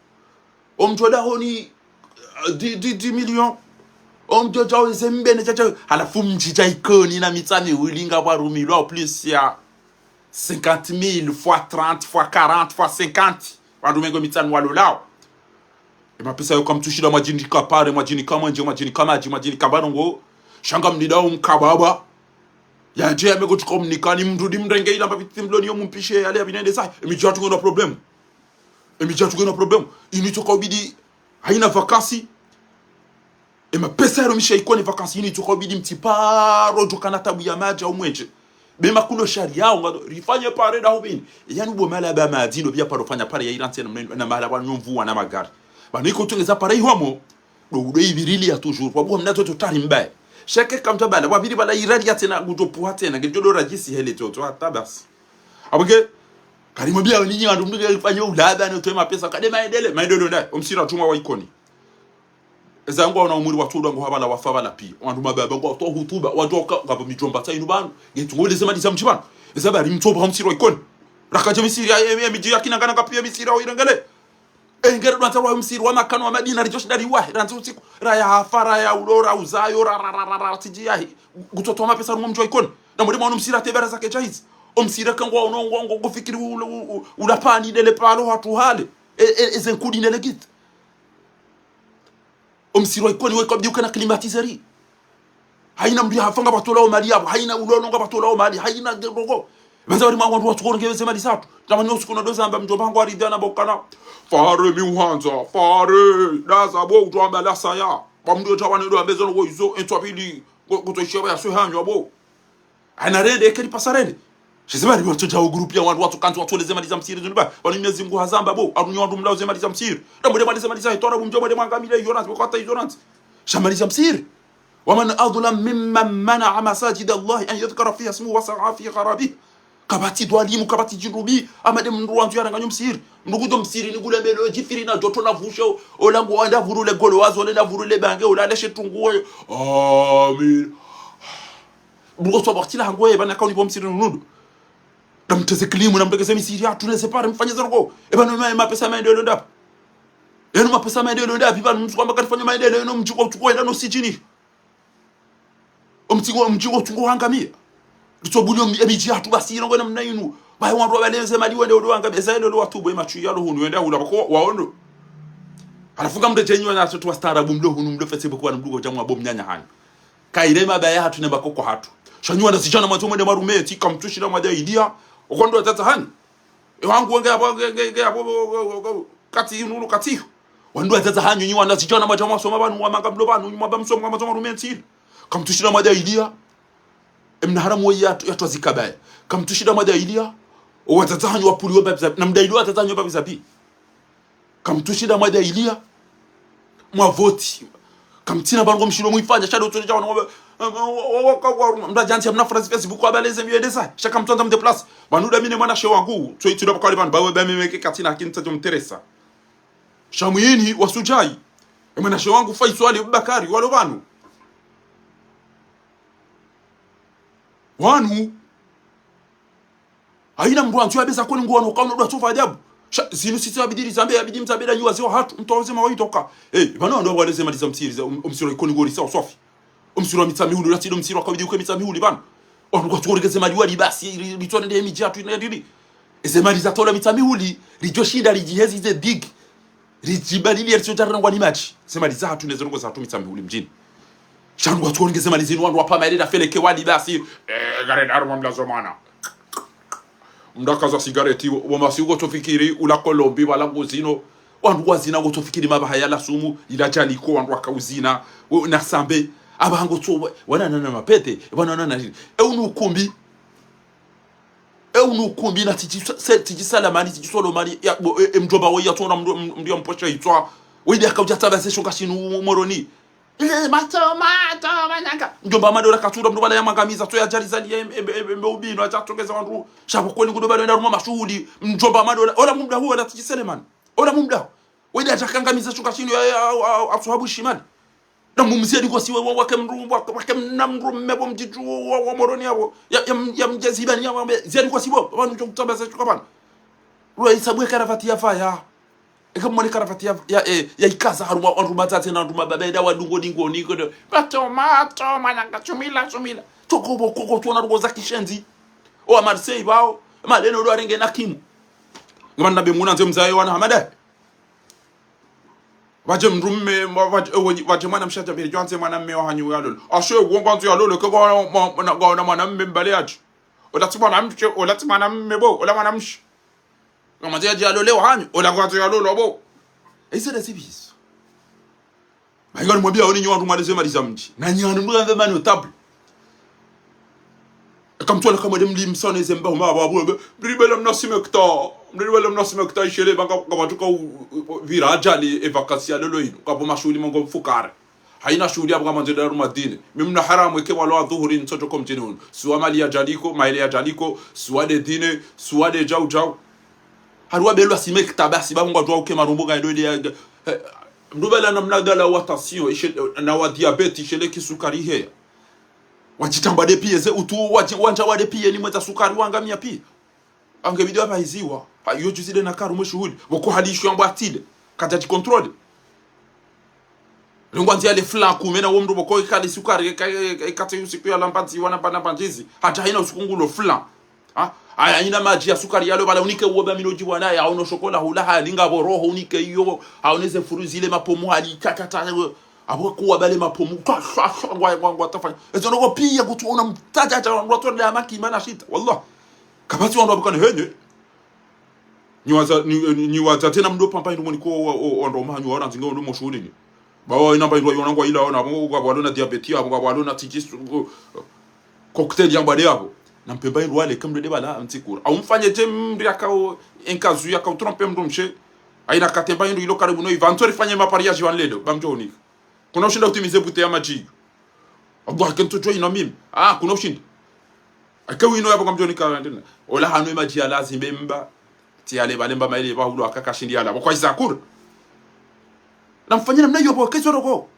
omjoda honi 10 millions omjoda weze mbene chacha halafu mjija ikoni na mitani ulinga warumilwa plus ya 50,000 fois 30 fois 40 fois 50 warumengo mitani walolao mapesa yo kamtushida majini kapare majini kama nje majini kama aji majini kabarongo shanga mnidao mkababa yaje amego tukomunikani mrudi mrenge ila mbaviti mloni yo mumpishe yale abinende sai emijatu ngona problem initoka ubidi haina vakansi mapesa yaro misha ikoni vakansi initoka ubidi mtiparo jokana tabu ya maji au mwenje bema kuno sharia ngado rifanye pare da hubini yani bo mala ba madino bia paro fanya pare ya irante na mala ba nyomvu na magari baniko tungeza pare ihomo do ibirili ya toujours kwa bo mnato totali mbaye sheke kamta bala wabiri bala iradi ya tena gutopuha tena ngejodo rajisi hele toto atabas abonge karimo bia ninyi andu mndu alifanya ulaba na toa mapesa kade maendeleo ndai omsira tuma wa ikoni ezango na umuri watu ngo habala wafabala pia wandu mababa ngo to hutuba wadoka ngabo mijomba tsainu banu ngitungole zemali za mchibano ezabari mtoba omsira wa ikoni rakaje misiri ya miji yakina ngana kapia misiri wa irangale engere dwanta wa msiri wa makano wa madina rijosh dari wahi rantu usiku raya hafara ya ulora uzayo rararara tijiyahi gutoto mapesa mu mjo ikoni na muri mwana msira tebera zake jaiz omsira kangwa unongo kufikiri ulapani dele palo watu hale ezenkudi nelegit omsira ikoni we kabdi ukana klimatizeri haina mbi hafanga batola mali yabo haina ulononga batola mali haina gogo banza bari mwangu watu korongeze mali satu tamani usiku doza amba mjomba wangu aridana bokana fare mi uhanza fare daza bo utwamba la saya bamdo tabane do ambezo ngo izo entwapili kutosheba ya sohanyo abo anarende ekeli pasarende shizibari watu jawo group ya watu kantu watu leze mali za msiri zuniba wanimezi mgu hazamba bo arunyo wandu mlao ze mali za msiri ndamwe mali za mali za itora bumjomba de mwangamile yorat bokata yorat shamali za msiri waman adlam mimman mana masajid Allah an yadhkara fiha ismuhu wa sa'a fi kharabi kabati dwalimu kabati jirubi amade mndu wantu yaranga msiri ndugudo msiri nigule mbelo jifiri na joto na vusho olangu wanda vurule golo wazo le na vurule bange olaleshe tunguo amin bugo so bartila hangoye bana kauni bomsiri nundu namteze klimu namtegeze misiri atu ne separe mfanye zorgo bana mapesa maendeleo ndapo mapesa maendeleo ndapo bana mtu kwamba kafanya maendeleo no mchiko tukua enda no sijini mchiko tungo hangamia kitobulio emiji atu basiro ngona mnainu bayo wantu abaleze mali wende odwanga beza elo watubo emachu yalo hunu wenda hula bako waondo alafunga mtetenyo na watu wastarabu mlo hunu mlo Facebook wa mdugo jamwa bom nyanya hani kairema baya hatu ne bakoko hatu shanywa ndasijana mwanzo mwende marume tika mtushira mwaja idia okondo tata hani wangu wenge abo kati nunu kati wandu tata hani nyi wanda sijana mwaja mwasoma banu wamanga mlo banu mwaba msoma mwazo marume ntili kamtushira mwaja idia emna haramu ya twazikabaya kamtushira mwaja idia watatahanyo wapuliwa babisa na mdailo watatahanyo babisa pi kamtushira mwaja idia mwavoti kamtina bango mshilo muifanya shado toja wana mdajanti amna France Facebook abaleze miedesa shaka mtonda mdeplace banuda mine mwana shewangu tsoitira bakali ban bawe bamemeke katina kinta jomteresa shamuyini wasujai emana shewangu faiswali Bakari walo banu wanu haina mndu antu abeza kweli ngono kauna ndo tofa ajabu zinu sisi abidiri zambe abidi mtabeda nyua zio hatu mtoze mawaitoka bano ndo wale sema dizamtiriza umsiro ikoni ngori sawa sofi umsiro mitsamihuli latido umsiro akabidi uke mitsamihuli bana onu kwaturegeze maliwali basi litone de mijatu ina dili ezemaliza tola mitsamihuli rijoshinda rijihezi ze dig rijibadili yatsotarangwa ni match semaliza hatu nezerongo za hatu mitsamihuli mjini shangu kwaturegeze malizini wandu wapa maeleda feleke wali basi gare daru mlazomana mndakaza sigareti wamasi ugo tofikiri ula kolombi wala ngozino wandu wazina go tofikiri mabahaya la sumu ila jaliko wandu wakauzina na sambe abango to wana nana mapete wana nana eunukumbi na tiji salamani tiji solomani ya mjoba wo ya tona mndio mpocha itwa widi akauja tabase shoka shinu moroni ile mato mananga njomba madora katura mndu bala ya mangamiza to ya jarizali mbobino atatongeza wandu shabo kweli ngudo bala ndaruma mashuhudi njomba madora ola mumda huo na tiji selemani ola mumda widi atakangamiza shoka shinu asuhabu shimali na mumzedi kwa siwe wake mnamru mmebo mjiju wa moroni yabo ya mjezibani ya zedi kwa sibo abantu njokutabasa shoka bana ruwa isabwe karavati ya faya ekamone karavati ya ikaza haruma onduma tate na nduma babeda wa dungo dingo niko bato mananga chumila tokobo koko tona rugo zakishenzi o Marseille bao maleno do arenge na kimu ngamba be muna nzemzayo wana hamada waje mrumme waje mwana mshata bere jwanze mwana mme wa hanyu yalo ashe wonga nzu yalo ko na mwana mme mbale yacho olati mwana mme bo ola mwana msh ngama je yalo leo hanyu ola ngwa nzu yalo lobo ese da sibis bayigani mwambia oni nyo nduma leze maliza mji na nyanu ndumve mani notable kamtwala kama dem lim sone zemba ma babu bribelem nasimekta ishele banga kamatuka viraja li evakasia lolo ino kapo mashuli mongo mfukare haina shuli abga manjeda rumadine mimna haramu eke walo dhuhuri ntoto komjini hunu suwa mali ya jaliko maile ya jaliko suwa de dine suwa de jau haruwa belu asimekta basi babu ngwa uke marumbu ga ndo ya mdubela na mnagala wa tension na wa diabete ishele kisukari heya wajitamba de pie ze utu wanja wa de pie ni mweza sukari wangamia pie ange video hapa hiziwa yo juzile na karu mshuhudi boko halisho yambo atile kajaji control lengwanzi ale flanku mena wo mndu boko ikali sukari ikate yusiku ya lambanzi wana bana banjizi hata haina usikungulo flan aya ina maji ya sukari yalo bala unike uoba minoji wana ya ono shokola hula halinga boroho unike iyo haoneze furuzile mapomo hali kakata abo kuwa bale mapomo ngwa tafanya ezo ngo pia kutuona mtaja watu ndio amaki mana shita wallah kabati wandu abukane henye niwaza tena mdo pampa ndo moniko ondo manyu wana zingo ndo moshuhudi bawa inamba ndo yona ngwa ila ona abo kwa balona diabetes abo kwa balona tijis cocktail yamba de abo na mpemba ndo wale kamdo de bala antikura au mfanye temri akao enkazu yakao trompe mdo mshe aina katemba ndo ilo karibu no ivantori fanye mapariage wan lelo bamjoni kuna ushinda utimize bute ya maji abwa kento joy na mimi kuna ushinda akawi no yabo kamjoni karantena ola hanu maji ya lazima mba ti ale balemba maile ba hulo akakashindi ala kwa izakura namfanyira mnayo bo kesho roko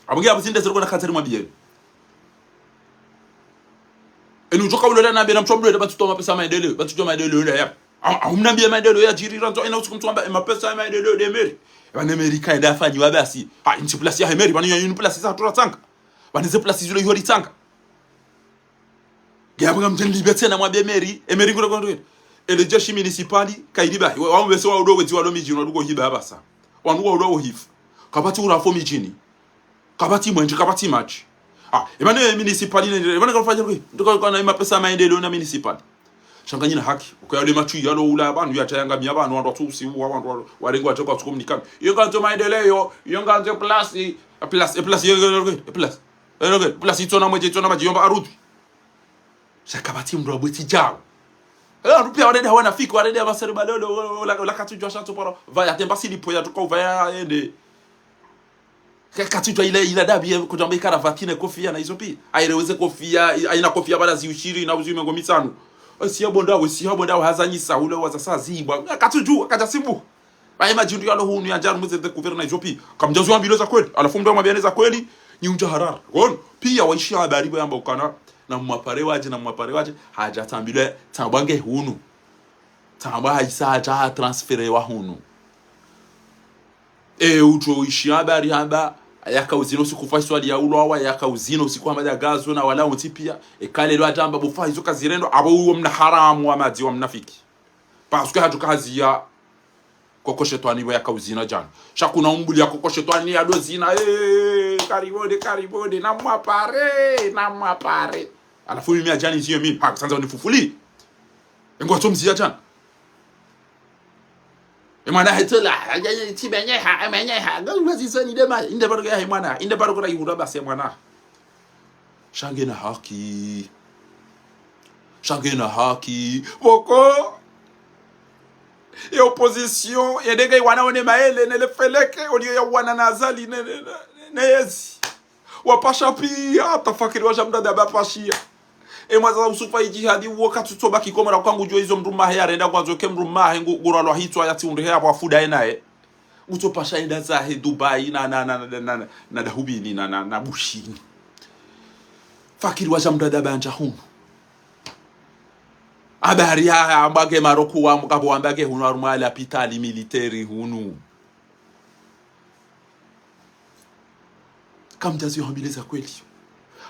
abugi abusinde zero na kateri mabiyeni enu joka ulo na be namchomlo de batutoma pesa maendeleo batutoma maendeleo ya umnambia maendeleo ya jiri ranzo ina usikumtomba mapesa maendeleo de meri bana Amerika ida afanywa basi inchi place ya Emery bana yuni place za tora tanga bana ze place zile yori tanga gaba mjeni libete na mwambia Emery ngoro ele jeshi municipali kairiba wambe wa udogo tiwa lomi jino dugo hiba basa wandugo udogo hifu kabati urafo mijini kabati mwenje kabati match ebana municipali ne ebana kafanya kwa ndiko na mapesa maendeleo na municipali shanganyina haki ukayale machu yalo ula abantu yatayanga myabanu wandu atusi wandu warengo atoka tukomunikana yonganzo maendeleo yonganzo plus itona mweje itona majiyomba arudi shakabati mndo abweti jao rupia warede hawana fiki warede abasere balolo la katujwa shato poro vaya tembasi lipo ya tuko vaya ende katujwa ile dabi kujamba karavatine kofia na hizo pia aireweze kofia aina kofia bala ziushiri na uzime ngomisano siya bonda hazanyisa ule waza zibwa katujua katasibu bae majundu yalo hunu ya jaru mweze dekuvera na izopi kamjazu ambilo za kweli alafu mdo mabiane za kweli ni unja harar gon pia waishi habari yamba ukana na mwapare waje haja tambile tambange hunu tamba haisa haja transfere wa hunu ujo ishi habari hamba yaka uzino sikufa swali ya ulwa yaka uzino siku hamba gazo na wala mtipia kale lwa jamba bufa hizo kazirendo abo uwo mna haramu wa maji wa mnafiki parce que hatuka hazia kokoshetwani wa yaka uzina jana shakuna umbuli ya kokoshetwani ya dozina karibode na mwapare alafu mimi ajani sio mimi sanza unifufuli ngo tumzia jana mwana hetela tibenye ha ngazi sani dema inde barugo ya mwana inde barugo ra yuda basi mwana shange na haki boko e opposition yedege wanaone maele nele feleke olio ya wana nazali nezi wapasha pia tafakiri wajamda daba pashia mwaza usufa jihadi wakati tutoba kikomera kwangu jo hizo mruma he arenda kwanzo ke mruma he nguralo hitwa yati unde he abafuda enae utopasha enda za he Dubai na dahubini na bushini fakiri wajamda daba anja hunu habari ya ambage Maroku wa mkabo ambage hunu arumali apitali military hunu kamjazi yohambileza kweli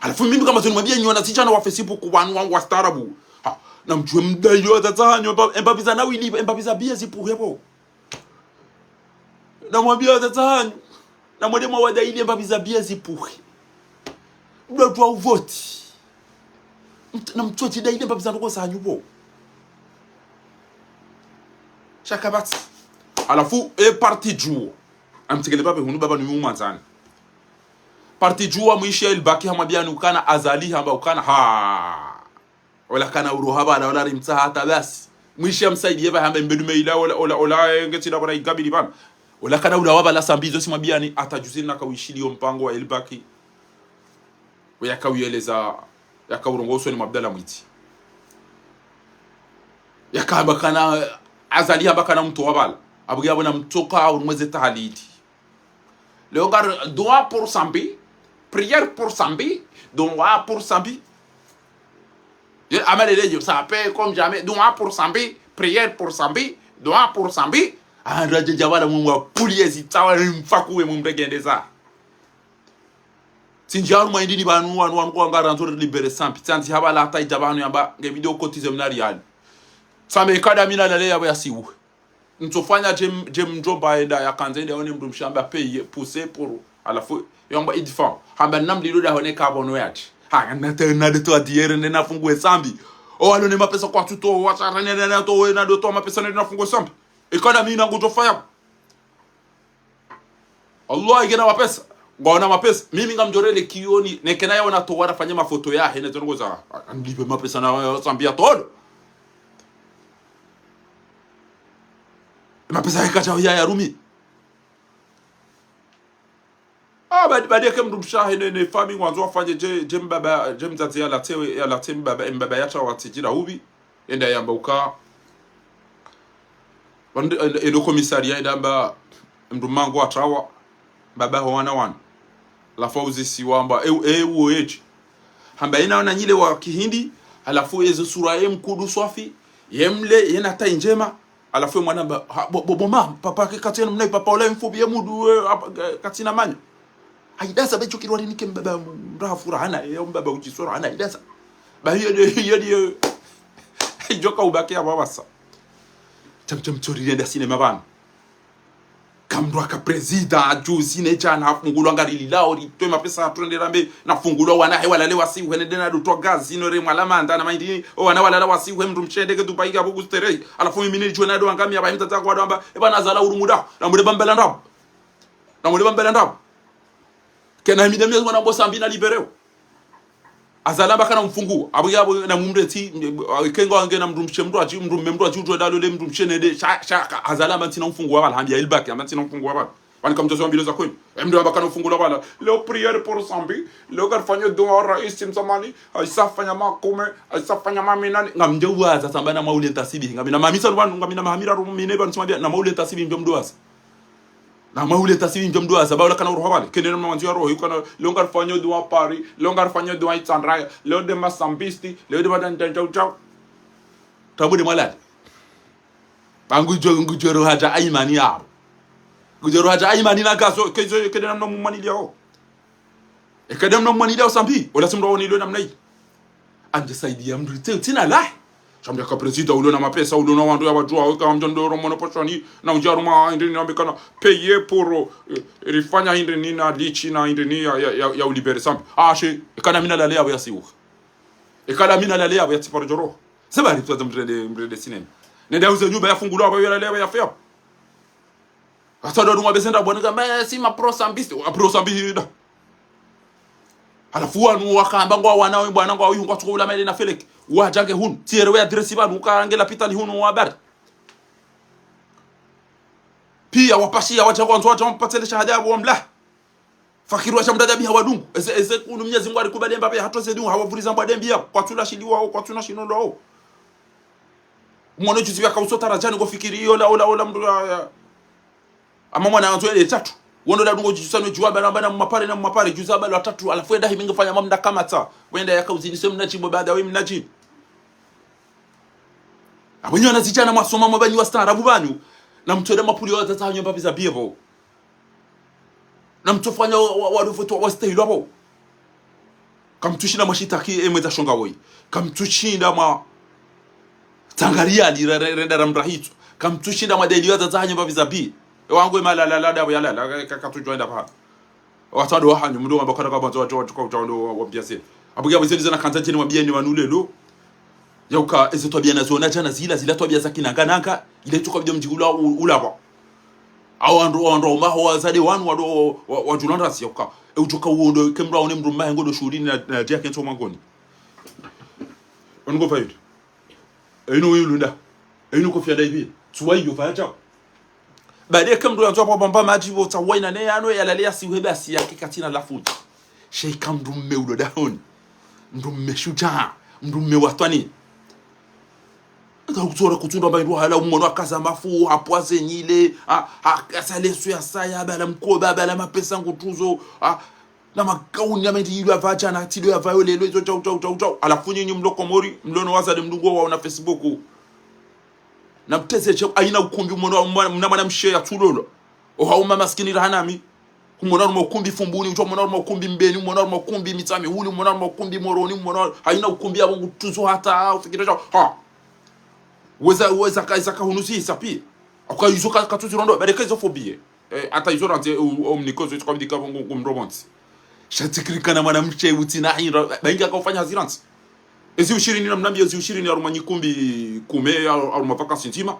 alafu mimi kama tunamwambia nyona sichana wa Facebook wangu wa starabu na mjue mdayo tatsanyo embabiza na wili embabiza bia zipu hepo na mwambia tatsanyo na mwedemo wa daili embabiza bia zipu ndo twa uvoti na mtoti daili embabiza ndoko sanyu bo shakabati alafu parti jour amtikele baba hunu baba ni mumanzani parti jua Michel baki hamabia ukana azali hamba ukana wala kana uruhaba na wala rimtsa hata basi mwisha msaidie ba hamba mbedume ila ola ngeti na bora igabili bana wala kana ula waba la sambizo simabia ni atajuzini na kawishilio mpango wa Elbaki yakawiyeleza yakawurongoso ni Mabdala Mwiti yakaba kana azali hamba kana mtu wabala abugia bona mtoka urumweze tahalidi le ngar doa pour sambi prière pour Sambi, doua pour Sambi. Ça fait comme jamais. Doua pour Sambi, prière pour Sambi, doua pour Sambi. Ah, raje jawala mwa puliezi tawa mfakuwe mumregendeza. Sinjaru maindini banu wanu kwa ngaranzo libere Sambi. Tanti habala hata ijabanu yamba nge video kotize mnariali. Sambe kada mina lale yabo yasiwu. Ntofanya jem njomba enda ya kanzende one mdu mshamba paye pousser pour à la fois yomba idfan hamba namli da hone carbono yati na de to adiere na fungue Sambi o alone mapesa kwa tuto wacha na to na do to mapesa na fungue Sambi economy na ngutofanya Allah igena mapesa ngona mapesa mimi ngamjorele kioni nekena yao na to wanafanya mafoto yahe na tongoza andipe mapesa na Sambi atodo mapesa yakacha ya Rumi baada ya mrumshahe ne farming wanzo wafanye jem baba jem zazi ya latem baba mbaba yacha watijira hubi enda yambauka ndo komisaria ndamba mrumango atawa baba wana la fauzi si wamba uoh hamba ina nyile wa kihindi alafu ezo sura mkudu swafi yemle yena ta njema alafu mwana boboma papa katina mnai papa ole mfubi yemudu katina manyo haidasa becho kirwari nike mbaba mrafura hana yo mbaba uchisora hana haidasa ba hiyo joka ubaki aba basa chamcham chori nenda sinema bana kamdwa ka president juzi ne jana afungulwa ngarili lao ritwe mapesa atondera mbe nafungulwa wana he wala le wasiwe ne dena do to gazi no re mwalamanda na maindi wana wala la wasiwe mndu mchendeke Dubai ga bugusterei alafu mimi ni jona do angamia ba mtata kwa ndo bana zala urumuda na mure bambela ndabo kena midemye mwana mbo Sambi na libereo azala baka na mfungu abuya na mumreti kengo ange na mrumshe mru aji uto dalo le mrumshe nede shaka azala mantina mfungu wala hambia Elbaki mantina mfungu wala wani kamtozo mbilo za kwenu mdo baka na mfungu wala leo prière pour Sambi leo garfanyo doa rais mzamani aisafanya makume aisafanya maminani ngamje waza samba na maule ntasibi ngamina mamisa rwanu ngamina mahamira rumine ba nsimabia na maule ntasibi mdo mdoasa na maule tasibi njom do asaba wala kana roho bale kene na manzi roho yukana longar fanyo do pari longar fanyo do itsandraya lo de masambisti lo de badan tantau tabudi malad bangu joro haja aimani ya gujoro haja aimani na kaso kezo kene na mumani leo e kadam na mumani leo sambi wala simro woni lo namnai anje saidi ya mrite tina la shamja ka president ulo na mapesa ulo na wandu ya wajua weka mjondo romo na poshani na unjaru ma indini na bikana payer pour rifanya indini na lichi na indini ya ulibere sambi she kana mina la lea ya siu kana mina la lea ya tiparo joro sema ripsa za mrede sinema nenda uze nyumba ya fungulo aba ya lea ya fea asado dunga besenda bonika me si ma pro sambiste da alafu wanu wakamba ngwa wanawe bwana ngwa uyu ngwa tukula mele na felek wajange hun tierewe adresi banu kaangela pitali hunu wabar pia wapashia wajangwa nzo mpatele shahada yabo mla fakiru wa shamdada biha wadungu eze kunu mnyezi ngwa alikubali mbabe hatose dungu hawavuliza mbwa dembia kwa tula shiliwa au kwa tuna shinondo au mwana juzi ya kausota rajani ngo fikiri ola mdu ama mwana anzo ele tatu wondo la dungo jisano juwa bana mapare juza bala watatu alafu enda himinga fanya mamda kama ta wenda yakauzini sema mnachibo baada ya mnachi abanyo anazijana masoma mabanyi wa staarabu banyu na mtode mapuli wa tata nyomba biza biebo na mtofanya warufuto wa stahilo hapo kamtushinda mashitaki emweza shonga woi kamtushinda ma tangaria renda ramrahitu kamtushinda madeli wa tata nyomba biza bi wangu malala dabu yala kakatujoinda pa watado wahanyu mndo ambakana kwa bantu watu kwa utaondo wa mpiase abugia bwezi na kanta chini mabia ni wanule lo yauka eze tobia na zona jana zila tobia za kinanga ile tuko bidyo mjigula ulaba au ando maho wazade wanu wa julanda si yauka utoka uondo kemra one mndo mahe ngodo shurini na dia kento mangoni ongo faid eno yulunda eno ko fiada ibi tuwai yo fa chao baadaye kama ndo anatoa bamba majibu tawaina ne yano yalalia siwebe asi yake katina lafuji sheika mdumme ulo dahoni mdumme shuja mdumme watani kutora kutunda bayiru hala umono akaza mafu hapoaze nyile asale su ya saya bala mkoba bala mapesa ngutuzo na makauni amenti yilu avacha na tido ya vayo lelo hizo chau alafu nyinyi mloko mori mlono wazade mdungu wa na Facebook na mteze che aina ukumbi mwana mshare tulolo o hauma maskini rahanami mwana ukumbi fumbuni ucho mwana ukumbi mbeni mwana ukumbi mitami huli mwana ukumbi moroni mwana aina ukumbi abo ngutuzo hata ufikira weza kaisa kahunusi sapi akayizo katuzi rondo bareka izo phobie ata izo rante omnikozo itwa bidika ngumrobonti shatikirika na mwana mche utina hira bainga kufanya haziranti ezi ushirini na mnambi ezi ushirini ya rumanyi kumbi kume arumapaka sintima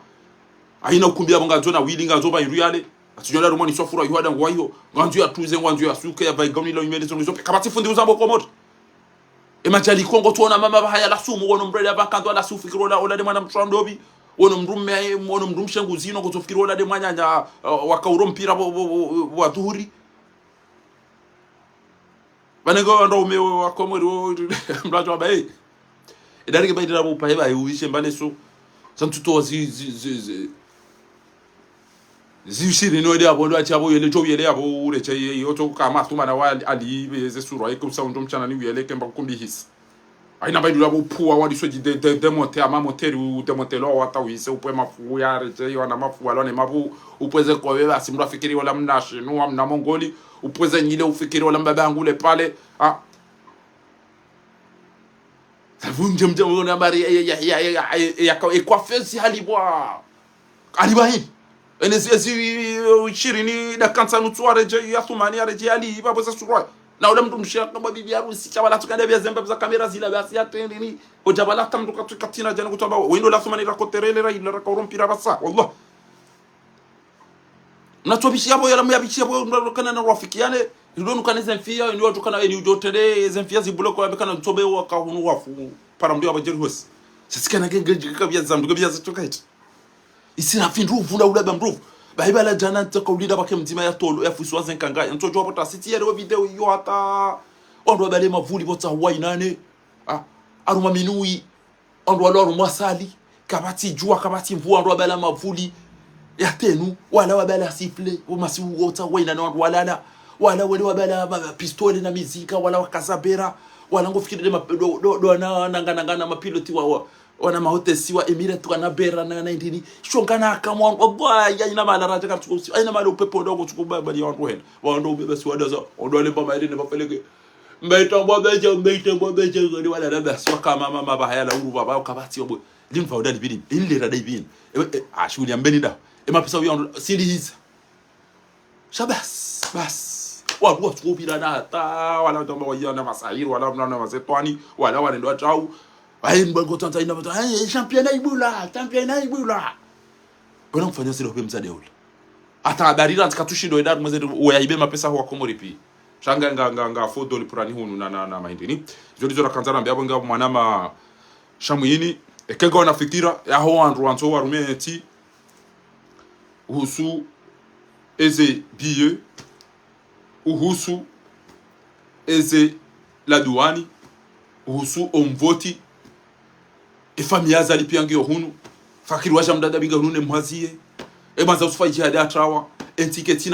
aina ukumbi abo nganzo na wili nganzo ba iruyale atujona rumani sofura yuhada ngwayo nganzo ya tuze nganzo ya suke ya baigoni lo imele zonzo kabati fundi uzambo komoto emachali kongo tuona mama bahaya la sumu wono mbrele abankanto la sufikiro ola de mwana mtrandobi wono mrumme wono mrumshengu zino kutofikiro ola de mwanyanya wakauro mpira wa tuhuri banego ndo ume wakomori mlajo abaye edarike baidira bo paeba yuishe mbaleso santuto zishiri no de abondo achabo yele jo yele abo ureche yoto kama tuma na wali ali beze suro ayiko sound mchana ni yele kemba kumbi his aina baidira bo puwa wadi so de monter ama monter ou de monter lo wata wise upwe mafu ya reche yo na mafu alone mabu upweze ko beba simro fikiri wala mnashi no amna mongoli upweze nyile ufikiri wala mbaba ngule pale savunje mjambo na bari ya coiffeuse halibwa alibahi enezi ushirini da kansa nutware je ya thumani ya reje ali babo sasura na ule mtu mshaka kwa bibi harusi chabala tukande bya zembe za kamera zila basi atende ni ojabala tamdu katina jana kutoba wendo la thumani rakoterele ra ila rakorompira basa wallah na tobishi hapo yala myabishi hapo kana na rafikiane ndio nukaneza mfia ndio tukana ni ujotele zemfia zibuloko abekana ntobe waka hunu wafu para mdio abajeri hose sisikana genge kabya zamdu kabya zatokaiti isira findu vunda ulaba mruvu baibala jana ntakawulida bake mzima ya tolo yafuiswa zenkanga ntojo hapo tasiti yale video yo hata ondo bale mavuli bota wainane aruma minui ondo aloro mwasali kabati jua kabati mvua ondo bale mavuli ya tenu wala wabala sifle umasi wota wena na wala wale wabala pistole na mizika wala wakazabera wala ngofikiri do na nangana mapiloti wana mahotesi wa Emirates wana bera na ndini shongana akamwa obaya ina mala raja katsukusi ina mala upepo ndogo tsukuba bali wantu hena wando ubebe siwadaza ondole pamba ile bapeleke mbaita mbabeje ngani wala naba swaka mama bahayala uru baba ukabati obo limfa udali bidini ile rada ibini ashuli ambeni da emapesa uyo silihiza shabas bas watu watukubira na hata wala ndomba wayana masahiri wala mnana mazetwani wala wanendo atau ai mbango tanta ina bato championnat ibula bona mfanya sile kwa mzade ule ata adarira ntikatushindwa idari mweze uyaibe mapesa ho Komori pi shanga nga football purani hunu na mahindini jodi kanzana mbiyabo nga mwanama shamuyini ekega wana fikira yaho andru anto warumeti uhusu eze biye uhusu eze la douane uhusu omvoti ifamia zali piangi hunu fakiri waja mdada binga hunu mhazie ebanza usufa jihad atrawa entiketi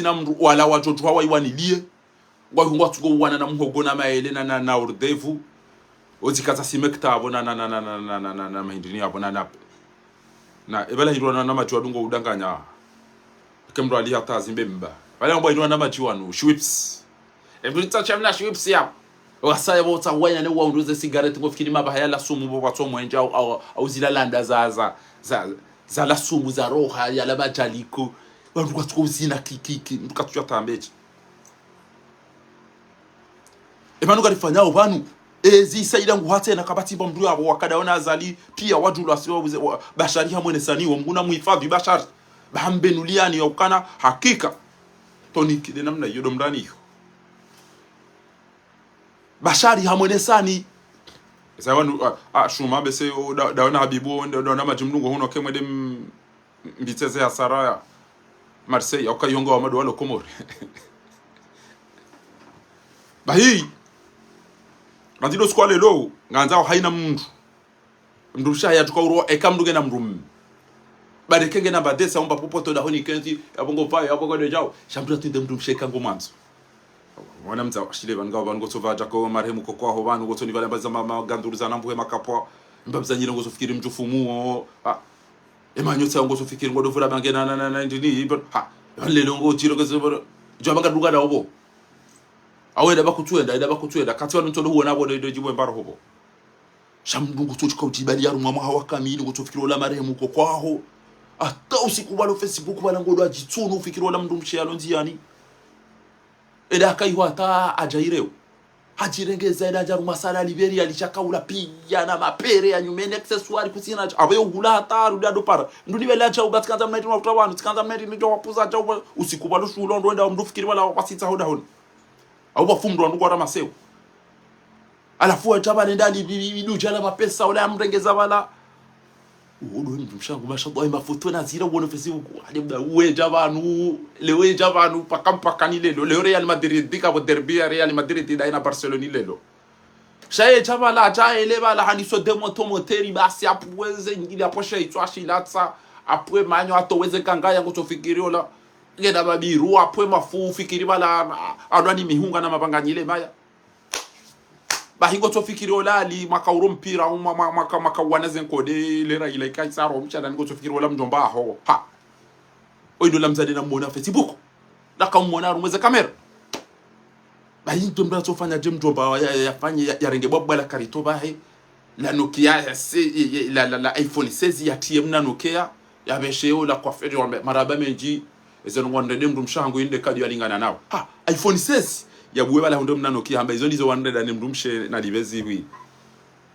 na mndu wala wajojo hawa iwanilie wahungwa tugo wana na mhogo na maele na urdevu ozikaza simekta abona na mahindini abona na ebala hirwana na majiwa dungo udanganya kemro ali hata zimbemba wala mbo hirwana na majiwa no shwips ebulita chamna shwips ya wasaya bota wanya ne waunduze cigarette ngofikiri mabahaya la sumu bo batso mwenja au zilalanda za la sumu za roha ya la bajaliko wandu kwatuzina kiki ndukatuya tambeje emanu garifanya obanu ezi saida nguhate na kabati mbamdu yabo wakadaona azali pia wajulu asiwa bashari hamwene saniwo mguna muhifadhi bashari bahambenuliani yokana hakika toniki de namna yodo mrani hiyo bashari hamwene sani zawanu shuma bese daona habibu daona majumdungo huno kemwede mbiteze ya saraya Marseille okayongo wa madwalo Komori bahi Randido skwale lo nganza haina mndu ndusha ya tukauro ekamduge na mrum badekenge na badesa omba popoto da honi kenti abongo pa abongo de jao shambra tinde mrum sheka ngomanzo wana mza shile banga bango sova jako marhemu kokwa ho banu goto ni bale bazama maganduriza nambuhe makapwa mbabza nyire ngo sofikiri mjufumu emanyotsa ngo sofikiri ngo dovura bangena na ndini lelo ngo tiro ngo jabanga duga da obo aweda bakutwenda kati wanu ntolo huona abo de jibwe mbaro hobo shamdungu tuchika utibali ya rumwa hawa kamili ngo sofikiri ola marehemu kokwaho ata usiku balo Facebook bala ngo dwa jitsunu ufikiri ola mndumshe yalonzi yani eda kaiwa ata ajaireo hajirengeza eda jaru masala Liberia lichakaula pia na mapere ya nyumene accessoire kusina abayo hula hata rudado para nduni bela cha ugatskanza mneti wa utawanu tkanza mneti ndo wapuza cha usiku balo shulo ndo enda mndufikiri wala wasitsa hoda honi au bafumdu ndo kwa maseo alafu atabale ndali biduja la mapesa wala amrengeza wala udo ndumshangu mashallah mafoto na zira ubone Facebook hadi mda uweja abantu leweja abantu paka ni lelo le Real Madrid dika bo derby Real Madrid da ina Barcelona lelo shaye chabala chaele bala haniso demo tomoteri basi apweze ngili aposhe itwashi latsa apwe manyo atoweze kangaya ngotofikiri ola ngeda babiru apwe mafu fikiri bala adwani mihunga na mabanganyile maya bahingo tofikiri ola ali makauro mpira maka zenkode lera ile kaisaro mchana ngo tofikiri ola mjomba ho oido lamzade na mona Facebook la kamona rumweze kamera bahinto mbra tofanya mjomba yafanye yarenge bobba la karito bahe la Nokia la iPhone 16 ya TM na Nokia ya besheo la coiffure maraba menji ezo ngwande ndum shango inde kadi yalingana nao iPhone 16 ya buwe la ndo mnano kihamba izo ndizo 100 na mrumshe na livezi wi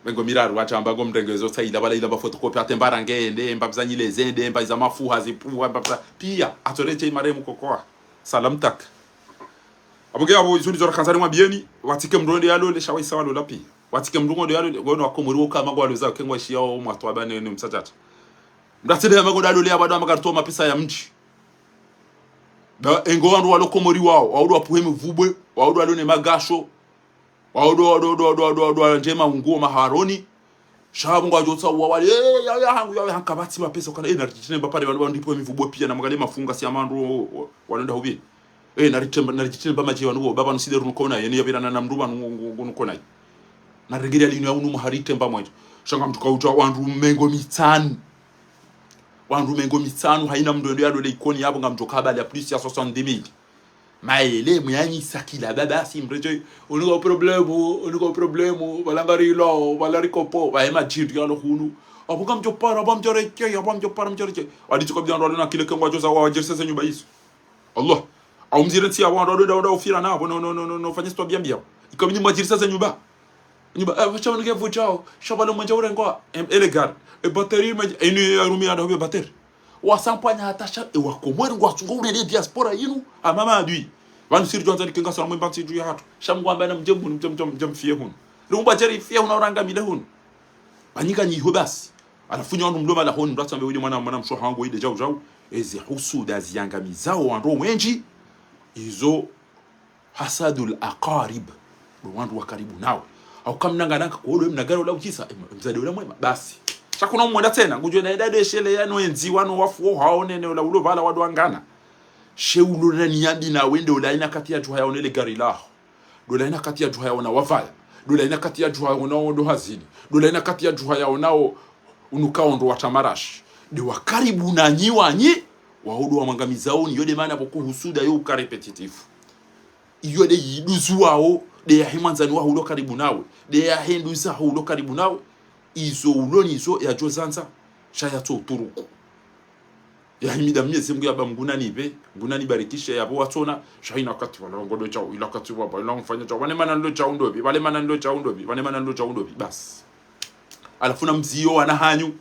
mengo miraru wacha ambago mrengezo saida bala ila ba photocopy atembara ngende mbabzanyile zende mbaza mafuha zipuwa mbabza pia atoreche maremu kokoa salam tak aboge abo izo ndizo kanzani mwa bieni watike mronde yalo le shawaisa walo lapi watike mronde yalo gono akomori wo kama gwalo za kengwa shiyao mwatwa bane ni msajata mdatede amago dalo le abado amagarto mapesa ya mji da engoandu walo Komori wao waudu wapuhemi vubwe waudu walo ne magasho waudu njema nguo maharoni shabu ngwajotsa wale ya hangu ya hankabati mapesa kana na richitemba pale bantu ndipo mivubo pia na magale mafunga si amandu walenda hubi na richitemba maji wanu baba nuside runukona yeni yabirana na mruba nukona na regeria linu ya unu muharitemba mwejo shanga mtu kauta wandu mengo mitanu haina mdondo ya dole ikoni yabo ngamjoka bali ya plus ya 70,000 maele myanyi sakila baba si mreje uliko problemu balangari lo balari kopo ba ema jiri yalo hunu abuka mjopara bamjoreke adi tukabia ndo na kile kengwa joza wa jerse nyumba hizo Allah au mzirensi ya wando ndo ufira na no fanya sto biambia ikamini majirisa nyumba wacha wange vujao shabalo manja urengo elegar bateri eni arumi anda hobe bateri wasampanya hatasha wakomweri ngwachungo ule diaspora yinu amama adui wanu siri jonza nikenga sana mwimba ntiju ya hatu shamgwamba na mjembu fie hunu rumba jeri fie huna oranga mile hunu banyika ni hobasi alafunya wanu mloma la hunu mrata mbe mwana msho hango ide jau ezi husuda ziyangamizawo wando mwenji izo hasadul aqarib wandu wa karibu nao au kamnanga kuolo mnagaro la ukisa mzade ule mwema basi shakuna mwenda tena ngujwe na idade shele yano enzi wanu wafu haone ne la ulo bala wadwangana sheulo na niyadi na wende ulaina kati ya juha yaonele gari lao dolaina kati ya juha yaona wavaya dolaina kati ya juha yaonao ndo hazini dolaina kati ya juha yaonao unukao ndo watamarashi de wakaribu na nyiwanyi wahudu wa mangamizaoni yode maana boku husuda yo ukarepetitifu yode yiduzu wao de ya himanzani wa hulo karibu nawe de ya henduza hulo karibu nawe izo uloni izo ya jozanza shaya to turuku ya himida myezi mungu yaba nguna barikisha yabo watona shahina wakati wala ngodo chao ila wakati waba ila mfanya chao wane mana nlo chao ndobi bas alafuna mzio wana hanyu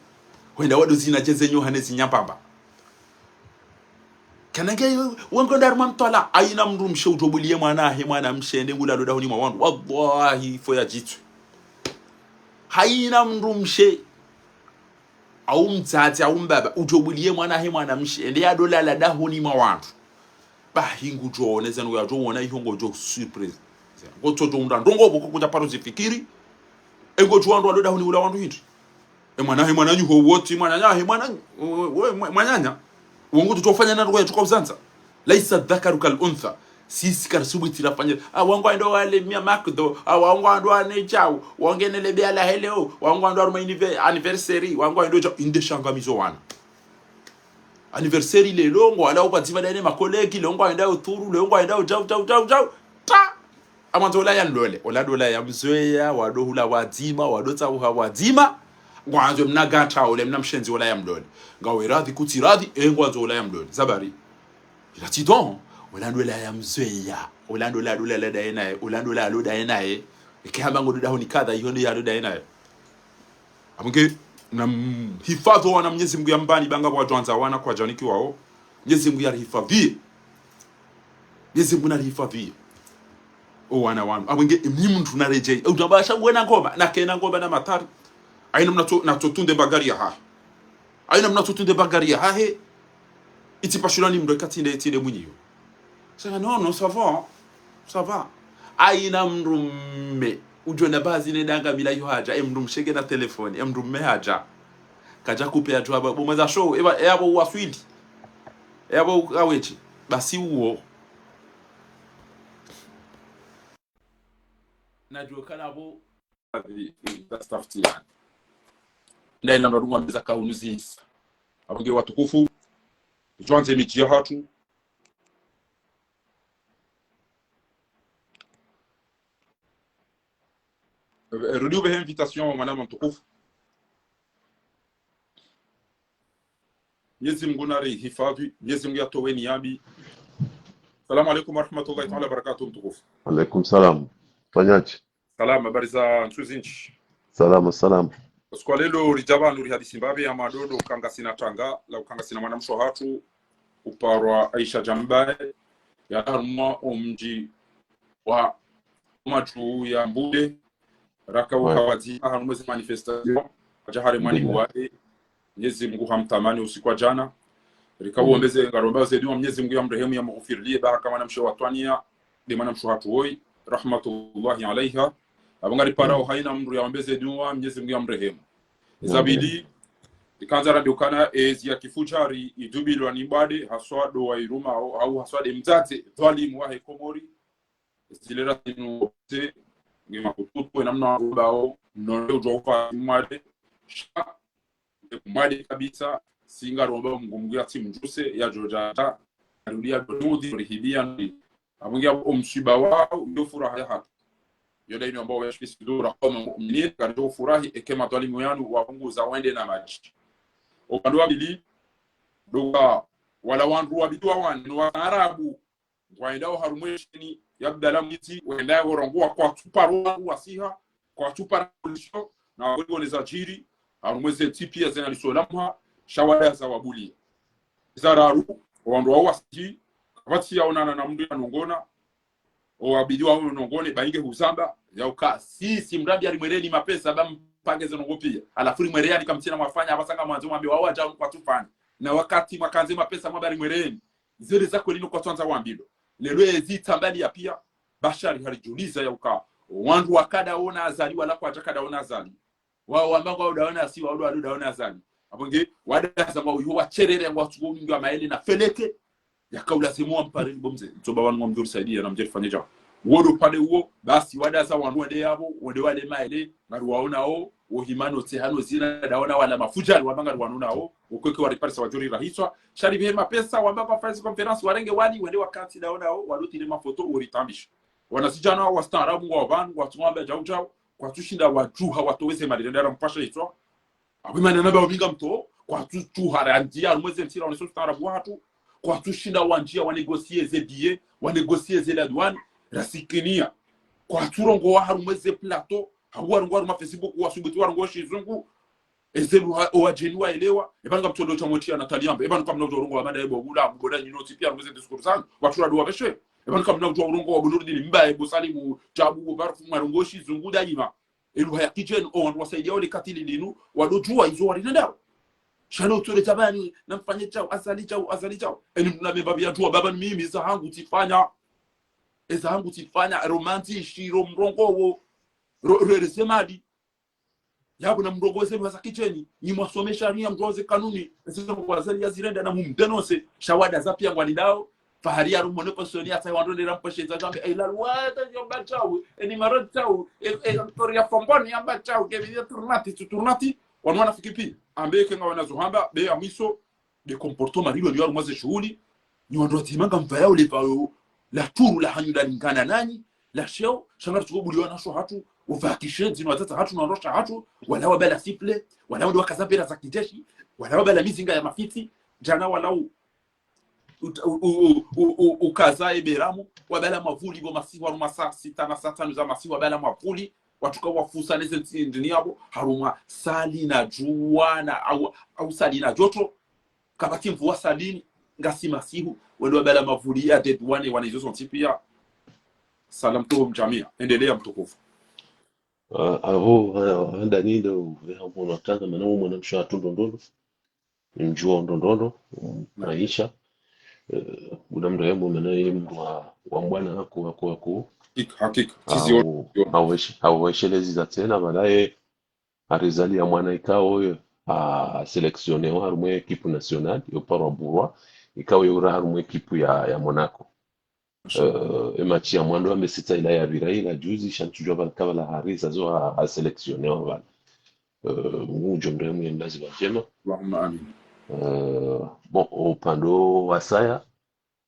wenda wadu zina jeze nyo hanezi nyapamba kanage wango ndaruma mtola aina mndu mshe utobulie mwana mshende ngula loda honi mwandu wallahi fo ya jitu haina mndu mshe au mtati au mbaba utobulie mwana mshende ya dola la dahoni mwandu bahingu joneza ngo yajona ihongo jo surprise ngoto tonda ndongo boko kuja paro zifikiri engo jwando loda honi ula wandu hindi mwana nyu ho woti mwana wongo tutofanya na ngoya tukawzanza laisa dhakaru kal untha sisi karsubu tirafanya wangu ndo wale mia makdo wangu ndo ane chao wangenele bia la heleo wangu ndo aruma anniversary wangu ndo inde shangamizo wana anniversary le longo ala upatima dane makolegi longo ndo uturu longo ndo jau ta amanzola ya lole ola dola ya mzoea wadohula wazima wadota wazima ngwanzo mnagata ule mnamshenzi wala ya mdole ngawe radhi kuti radhi ngwanzo wala ya mdole zabari ila tidon olando la ya mzeya olando la dola la daena olando la loda enae ikihamba ngododa honi kadha hiyo ndio ya loda enae amunge na hifadhi wana Mwenyezi Mungu yambani banga kwa jwanza wana kwa janiki wao Mwenyezi Mungu yarihifadhi Mwenyezi Mungu narihifadhi wana amunge ni mtu narejea utabasha wena ngoma na kena ngoma na matari aina mnatotunde bagari ya hahe itipashulani mdoka tinde munyiyo sasa no ça va aina mrume ujona bazi ne danga bila yo haja mrumshege na telefoni mrume haja kaja kupea tu aba bomeza show yabo waswidi yabo awechi basi uo najua kana bo tastaftia na ina ndo ngombe za kaunuzisa abunge watukufu tuanze miji ya hatu rudiu be invitation madame mtukufu Mwenyezi Mungu nari hifadhi Mwenyezi Mungu atoweni yabi Salamu alaykum wa rahmatullahi ta'ala barakatuh mtukufu Alaykum salam fanyachi salama habari za nchi salama Kwa lelo rijaba nuri hadisi mbabe ya madodo kangasina tanga la ukangasina mwanamsho hatu uparwa Aisha Jambaye ya arma omji wa matu ya mbude raka ukawazi hanuwezi manifestation jahare mwani wale Mwenyezi Mungu hamtamani usiku wa jana rikawombeze ngaromba zedi wa Mwenyezi Mungu yamrehemu yamghfirlie baraka mwanamsho watwania de mwanamsho hatu hoi rahmatullahi alaiha abangari parao haina mru yaombeze dua Mwenyezi Mungu yamrehemu zabili ikanza radiokana ya kifujari idubilwa ni bade haswa do wa iruma au haswa de mzate dhalimu wa Komori zilera tinote ngema kutupo namna bao ndio ujofa mwade mwade kabisa singa romba mgumgia timu juse ya Jojata arudia donudi rihibia abungia omshiba wao ndio furaha ya hapa yoda ino ambao yashkisidura kama muumini kanjo furahi ekema dhalimu yanu wapunguza wende na maji upande wa bili doka wala wandu wa bidwa wanu wa arabu waendao harumweshini yabdala miti waendao warongua kwa tuparua wasiha kwa tuparisho na wagoni za jiri harumweze tipia zena lisolamha shawada za wabuli zararu wandu wa wasi wati yaonana na mdu ya nongona wabidi wa nongone bainge huzamba yauka sisi mradi alimwereni mapesa bampangeze nongopia alafuri mwereni kamtina mwafanya abasanga mwanzo mwambi wa waja kwa tufani na wakati mwakanze mapesa mwabari mwereni zile zako lino kwa twanza wambilo lelo ezitambali ya pia bashari halijuliza yauka wandu wakada ona azali wala kwa jakada ona azali wao wambango udaona si wao udaona azali abonge wadaza wa uyo cherere watu ngwa maele na feleke yakaula semua mpare bomze toba wangu mzuri saidia na mjeri fanyaja wodo pale huo basi wadaza wanwende yabo wale maele ngari waonao uhimano tehano zina daona wala mafujali wabanga wanonao ukweke wa reparsa wajuri rahiswa shari bihema pesa wabanga press conference warenge wali wende wakati daonao walotile mafoto uritambisha wanasijana wastaarabu wa bantu watumwamba jauja kwa tushinda wajuha watoweze malendera mpasha itwa abimana naba obinga mto kwa tutuhara andia mweze ntira oneso staarabu watu kwa tushinda wanjia wanegosie zebie wanegosie zela douane rasikinia kwa turongo wa harumweze plateau hawarongo ma Facebook wasubuti warongo shizungu ezelu owajenwa elewa ebanga mtondo cha motia nataliamba ebanga kamna urongo wa mada ebo bula mboda nyinoti pia mweze discours zangu watura do wabeshe ebanga kamna urongo wa buludi mbaye busalimu chabu barfu marongo shizungu daima elu haya kitchen on wasaidia wale katili linu wadojua hizo walinenda shano tole tabani namfanye chao azali chao eni mnabeba bia tu baba mimi za hangu tifanya romanti shiro mrongo wo resemadi yabo na mrongo wese wa kitchen ni mwasomesha ria mgoze kanuni sasa kwa azali yazirenda na mumdenose shawada za pia ngwalidao faharia rumone posoni ata wandole rampashe za jambe ila wata yomba chao eni marot chao toria fomboni yamba chao kebidia turnati wanwana fikipi ambeke nga wanazohamba be amiso de comportement riwe liwa mwaze shughuli ni wandoti manga mvaya ule pao la turu la hanyuda lingana nani la sheo shangara tukubuli wana sho hatu uvakishenzi watata hatu na rosha hatu wala wabala siple wala wadu wakazapera za kijeshi wala wabala mizinga ya mafiti jana wala ukazae beramu wabala mavuli bo masiwa rumasa sita na satanu za masiwa wabala mavuli watuka wafusa neze ndini yabo haruma sali na juana au sali na joto kabati mvua salini ngasi masihu wendo wabala mavuli ya dead one wanizo sontipia salam to mjamia endelea mtukufu avo ndani ndo hapo nataka maana mwana msha tundondondo mjua ndondondo maisha kuna mtu yeye maana yeye mtu wa bwana wako hakika sisi haweshelezi za tena baadaye arizali ya mwana ikao selectionné harumwe equipe nationale yo parwa burwa ikao yura harumwe equipe ya Monaco match ya mwando amesita ila ya Viraila juzi shantujwa balkaba la harisa zo selectionné wala munjo ndio mwendazi wa jema Allahumma amin bon upando wasaya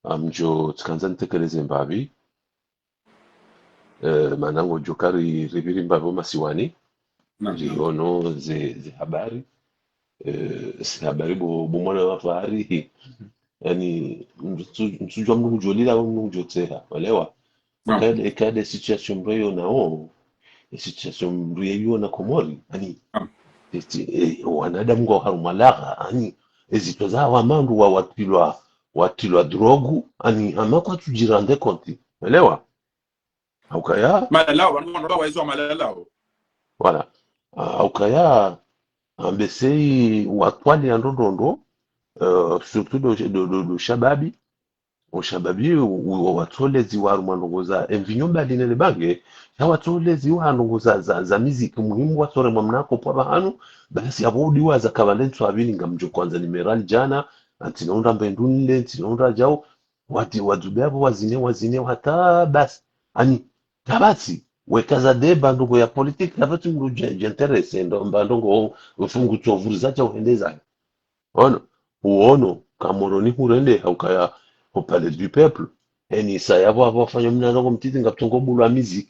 amjo tukanza ntekeleze mbavi manango jokari ribiri mbavo masiwani ono ze habari habari bo mwana wa fahari yani msujwa mngu jolila mngu jotera walewa kade situation mreyo nao situation mreyo na Komori yani wanadamu kwa harumalaga yani ezitoza wa mandu wa watilwa drogu yani amakwa tujirande konti walewa aukaya malala wanwa waizo malala voilà aukaya ambesei watwali ya ndondo surtout do shababi ushababi watolezi wa rumanongoza envinyomba linele bange ya watolezi wa nongoza za muziki muhimu watore mwamnako kwa bahanu basi abodi wa za kavalento abini ngamjo kwanza nimerali jana antinaunda mbendunile antinaunda jao wati wadubabo wazine hata basi ani tabasi wekaza deba ndogo ya politiki nabatu mru jenterese ndo mbandongo ufungu tovuriza cha uhendeza ono uono kamoroni hurende haukaya au palais du peuple eni sayabo abafanya mnango mtiti ngatongo bulwa muziki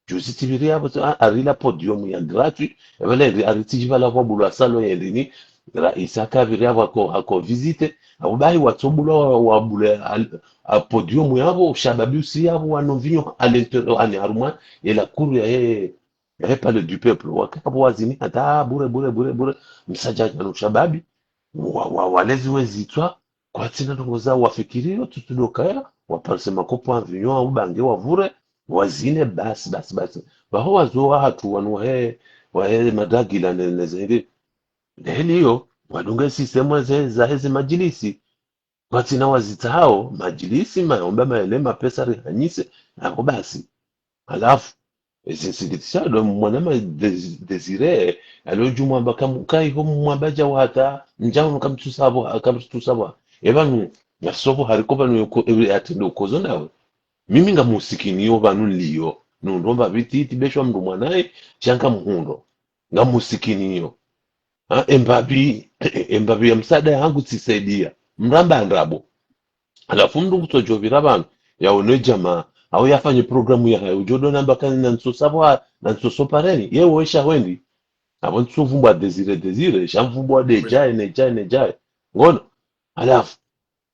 juzi tibiri abo arila podium ya gratuit ebele aritijiva la bulwa salon yendini ra isaka biri abo ako visite abo bayi watobulwa wa bulwa a podium yabo shababi usi yabo wanovinyo à l'intérieur ani haruma et la cour ya palais du peuple wakabo wazini hata bure msaja na shababi walezi wezitwa kwa tina ndongoza wafikirio tutudokaya waparse makopo avinyo ubange wavure wazine basi baho wazoa hatu wanu wahe madagila nezeri neliyo wadunga sistemu za hezi majilisi kwa tina wazita hao majilisi maomba maelema pesa rihanyise ako basi halafu sikitisado mwanama desire aloju mwamba kai ho mwambaja wata njao kamtusabo ebanu yasobo harikoba no atendo kozo nawe mimi ngamusikiniyo banu liyo nundomba bititi beshwa mndu mwanae changa muhundo ngamusikiniyo embabi ya msada yangu tisaidia mramba ndrabo alafu mndu kutojovira banu yaone jamaa au yafanye programu ya hayo jodo namba kan na nsoso pareni ye woisha wendi abo nsuvumbwa desire shamvumbwa nejae ngono alafu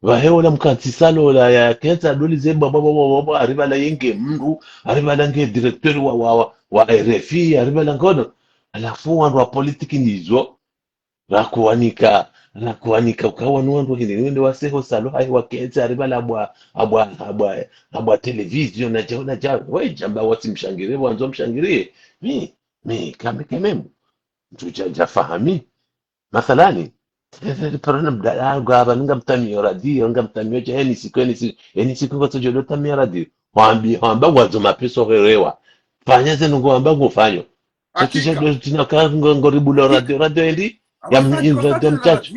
vaheola mkantisalo la ya kenza doli zemba baba arriba la yenge mndu arriba la nge directeur wa RFI arriba la ngono alafu wandu wa politiki nizo rakuanika ukawa nuandu hini wende waseho salo hai wakenza arriba la abwa television na jao we jamba wati mshangire wanzo mshangirie mi kamemu tujaja fahami mathalani parana mdala gaba nga mtamio radio nga mtamio je eni siku kwa tojo tamia radio hamba wazo mapeso herewa fanya zenu ngomba ngofanyo tukisha do tina ka ngoribulo radio endi ya radio mchacho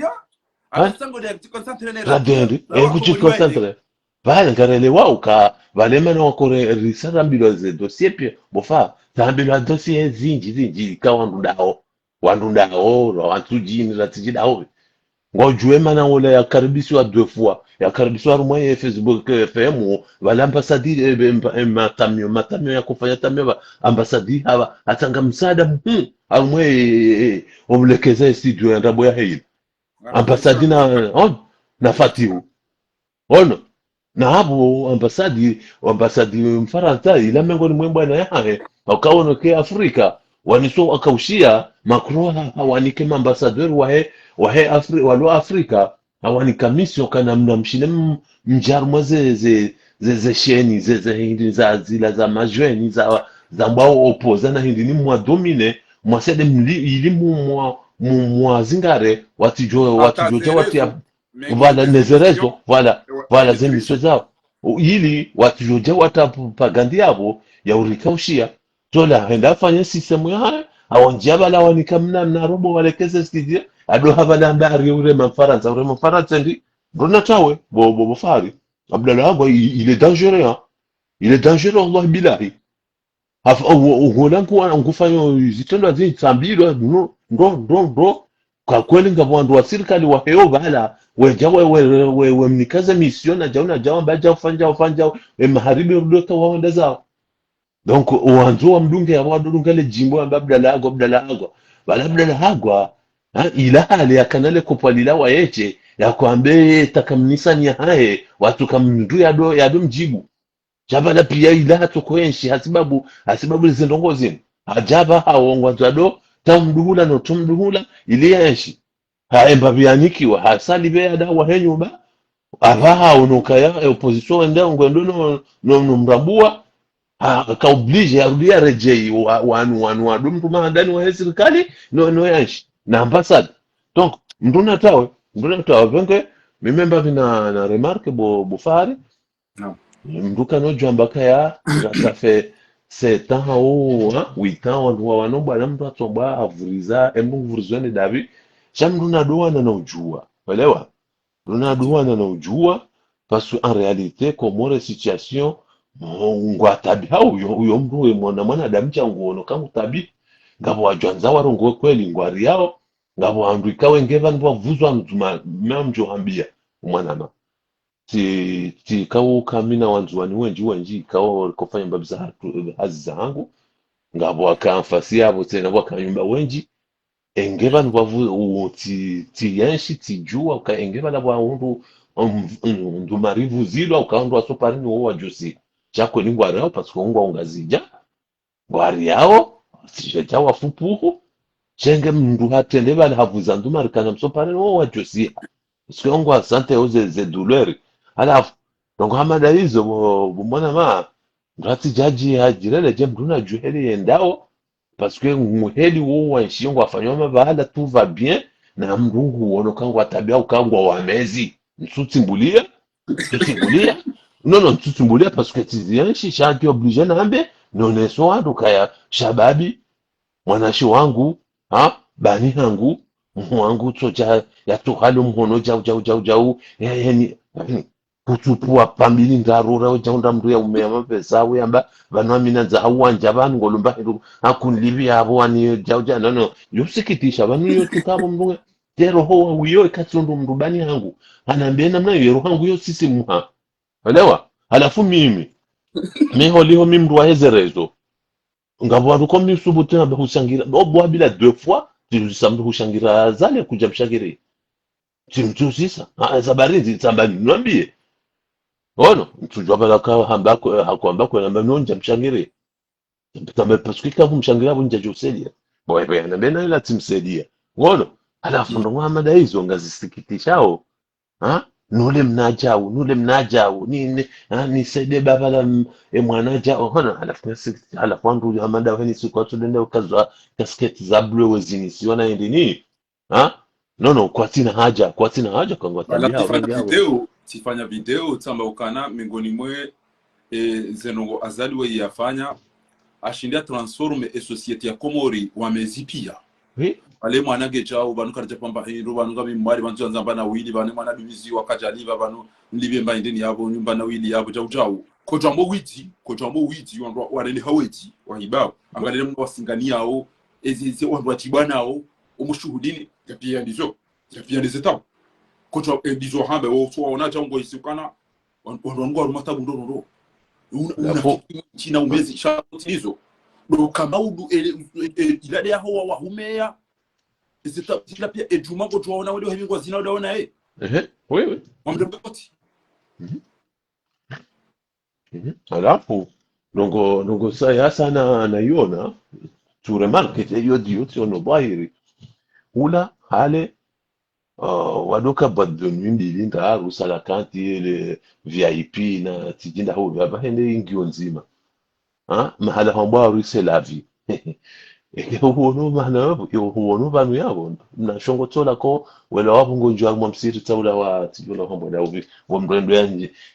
radio endi kuchi concentre vale ngarele wao ka vale mana wakore risara mbilo ze dossier pia bofa tambilo dossier zinji ka wandundao wantujini ratijidao ngojue mana wala ya karibiswa 2 fois ya karibiswa rumwe ya Facebook FM wala ambasadi matamio ya kufanya tamio ambasadi hawa atanga msaada rumwe omlekeza studio ya ndabo ya hili ambasadi na fatihu ono na hapo ambasadi mfaransa ila mengoni mwemba na yahe wakaona ke Afrika waniso akaushia Macron hawanike ambassadeur walo Afrika hawanika mission kana mnamshine mjarumwa ze sheni ze hindi za zila za majweni za mbao opoza na hindi ni mwa domine mwa sede ilimu mwa zingare watijo wati voilà nezerezo voilà zemisho zao ili watijoja watapagandi yabo ya urikaushia tola henda fanya system ya awonjaba la wanika mna robo walekeze studio ado habala mbari ure mafaransa ndi brona tawe bo fari abdallah agwa il est dangereux Allah billahi uholanku ngufanya zitendo zitambiro ndo kwa kweli ngabwandu wa serikali wa heo bala we mnikaza mission na jauna baja ufanja maharibi rudoka waonda zao donc uanzo wa mdunge ya wadunga le jimbo Abdallah agwa ila hali ya kanale kupalila wa yeche ya kuambe takamnisa ni hae watu kamndu ya do mjibu jabala pia ila hatukoenshi hasibabu zindongozi ajaba hawongwa zado tamduhula no tumduhula ili yenshi haemba bianikiwa hasali be ada wa henyuba abaha unokaya opposition ndio ngwendo no mrabua ka oblige arudia rejei wanu mtu ndani wa serikali no yanshi na ambassade donc nduna tawe benke mimemba na remarque bo fari Naam. mnduka no jamba kaya ça fait 7 ans ou 8 ans wandu wanomba na mtu atomba avuriza embu vurizwane davi shamdu na doana na ujua elewa dunaduana na ujua parce que en réalité komore situation ngwa tabi uyo mndu we mwana damu changu ono kama tabi ngabo wajwanza warongo kweli ngwari yao ngabo andu ikawe ngeva ndo vuzwa mtuma mamjo hambia mwanama ti kawo kamina wanzuani wenji kawo kofanya mbabza hazi zangu ngabo akamfasi yabo tena wakanyumba wenji engeba nvavu ti yanshi ti jua ka engeba na bwa undu ndu marivu zilo ukaondoa soparini wo wajosi chako ni ngwari yao parce que ngwa ungazija ngwari yao sijeja wafupuhu chenge mndu hatende bali havuza ndu marikana msoparini wo wajosi parce que ngwa sante oze douleur alafu donc hamada hizo mbona ma ndati jaji hajirele je mduna juheli yendao parce que muheli wo wanshi ngo afanywa mabahala tout va bien na mndungu wono kangwa tabia ukangwa wamezi ntutsimbulia non ntutsimbulia parce que tizianshi shaki obligé nambe noneso wandu kaya shababi mwanashi wangu bani hangu mwangu toja ya tuhalo mhono jau yani kutupua pambili ndarura ujaunda mndu ya umea mapesa uyamba vanwa mina za awanja vanhu ngolumba hiru akunlivi avo wani jauja no yusikitisha vanhu yo tukavo mndu tero ho uyo ikatsondo mndu bani hangu anambia namna yero hangu yo sisi muha elewa halafu mimi holiho mimi mndu wahezerezo ngabo wandu ko mi subutu na hushangira obwa bila 2 fois tulisamdu hushangira zale kuja mshagiri timtu sisa zabarizi tsambani nwambie ono tujua bala ka hambako hakwambako na mnonja mshangire tambe parce que quand vous mshangira bunja joselia boy na bena ila timsedia ono alafu ndo Muhammad hizo ngazisikitishao nule mnajao nini nisaidie baba la mwanajao hona alafu andu Muhammad wani siku tudende ukazwa kasketi za blue wezini siona ndini no kwa tina haja kwa ngwa tabia tifanya video tsamba ukana miongoni mwe zenongo azali we yafanya ashindia transforme society ya Komori wamezipia ale mwanage chao banuka rajapamba hiro banuka mimari bantu nzamba na wili bane mwana bibizi wakajaliva banu ndibye mba ndeni yabo nyumba na wili yabo chao ko jambo witi wandu warene haweti wahibao angalele mwa wasingania ao ezi wandu watibana ao umushuhudini yapia ndizo kocha ndizo hambe wo so ona chango isikana wandu warumata bundoro una china umezi shatizo do kamaudu ilade ya ho wa humea zita pia ejuma ko tuona wale hivyo zina udaona wewe wamdopoti alafu nongo saya sana naiona tu remarque hiyo dio tiono bahiri ula hale wadoka badonu ndili ndaru sala kanti le VIP na tijinda ho baba hende ingio nzima mahala hamba ruise la vie huono mahana huono banu yabo na shongo tola ko wala wapo ngonjwa mwamsiri taula wa tijula hamba da ubi wa mrendo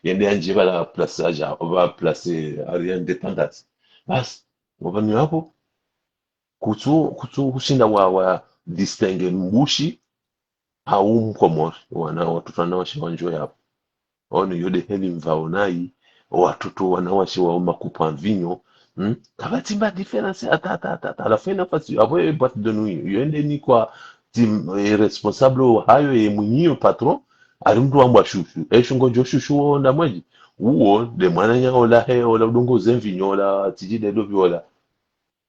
yende anje bala plaçage va placer area indépendance bas wabanu yabo kutu kushinda wa distingue mbushi au mkomori watoto wanawashi wanjo yapo ono yode heli mvaonai watoto wanawashi wa makupa vinyo kabatimba difference ata alafu nafasi avoye boîte de nuit yende ni kwa tim responsable hayo ye mwenyewe patron alimdu ambwa shushu shungo jo shushu na mweji uo de mwana nya ola udongo zenvinyo la tijide do viola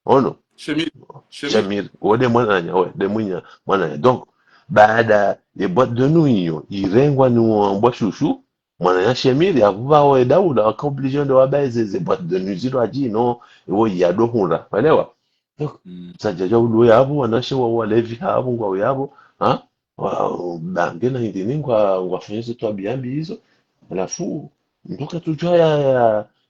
ono Shamir wode mwana nya de munya mwana donc baada ya boîte de nuit hiyo irengwa ni mbwa shushu mwana ya Shemiri avuva wa Dauda wakaobligé de wabaze ze boîte de nuit zilo ajino wo yado hura elewa sajaja ulo yabo wanashe wa levi habo ngwa yabo bangena ndini ngwa fanyise tu abiambi hizo alafu ndoka tujua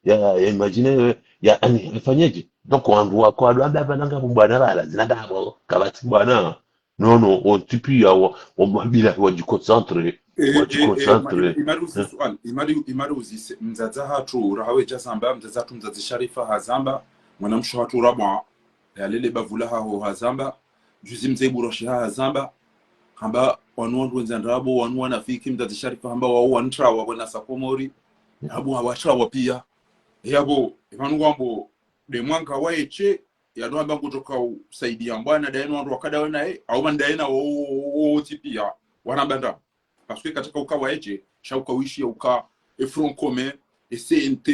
ya imagine ya ani afanyeje donc wandu wako adwa bananga bwana bala zinadabo kabati bwana non on tipi ya on mabila wa du concentré wajikonsantre. imari uzisual imari uzise mzaza hatu rahawe jazamba mzaza tu mzazi sharifa hazamba mwanamsho hatu rabwa yalele bavula haho hazamba juzi mzee buroshi hazamba hamba wanu wenzandrabo wanu wanafiki mzazi sharifa hamba wao wantra wa bwana sakomori abo hawatra wa pia yabo imanu wambo de mwanka waeche yano amba kutoka usaidia bwana daeno wandu wakada naye au mandaena o tipia wanabanda parce que katika ukawa eche shauka wishi uka e front commun e CNT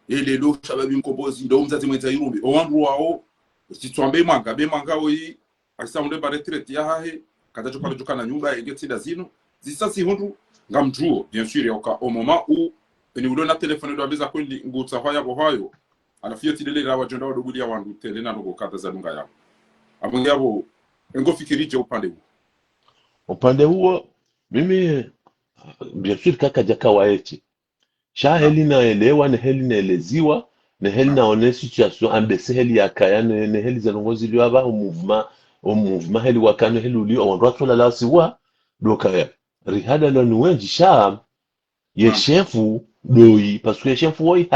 e lelo shababi mkombozi ndo mzazi mwenza irumbi owandu wao sitwambe manga oyi asa unde ba retraite ya hahe katacho kwa jukana nyumba egetida zino zisasi hundu ngamjuo bien sûr yauka au moment où ni ulona telefone ndo abeza kwindi ngutsa hoya bohayo alafia tidele rawa jonda wadogulia wandu tele na ndogo kata za dunga yao abonge abo ngo fikirije upande huo mimi bien sûr kaka jaka waeche sha heli naelewa na heli naeleziwa na heli naone situation ambese heli yakaya na heli zanongozi liwaba mouvement heli wakano heli ulio watu la siwa dokaya rihada la nuwenji sha ye chefu doi parce que chefu woi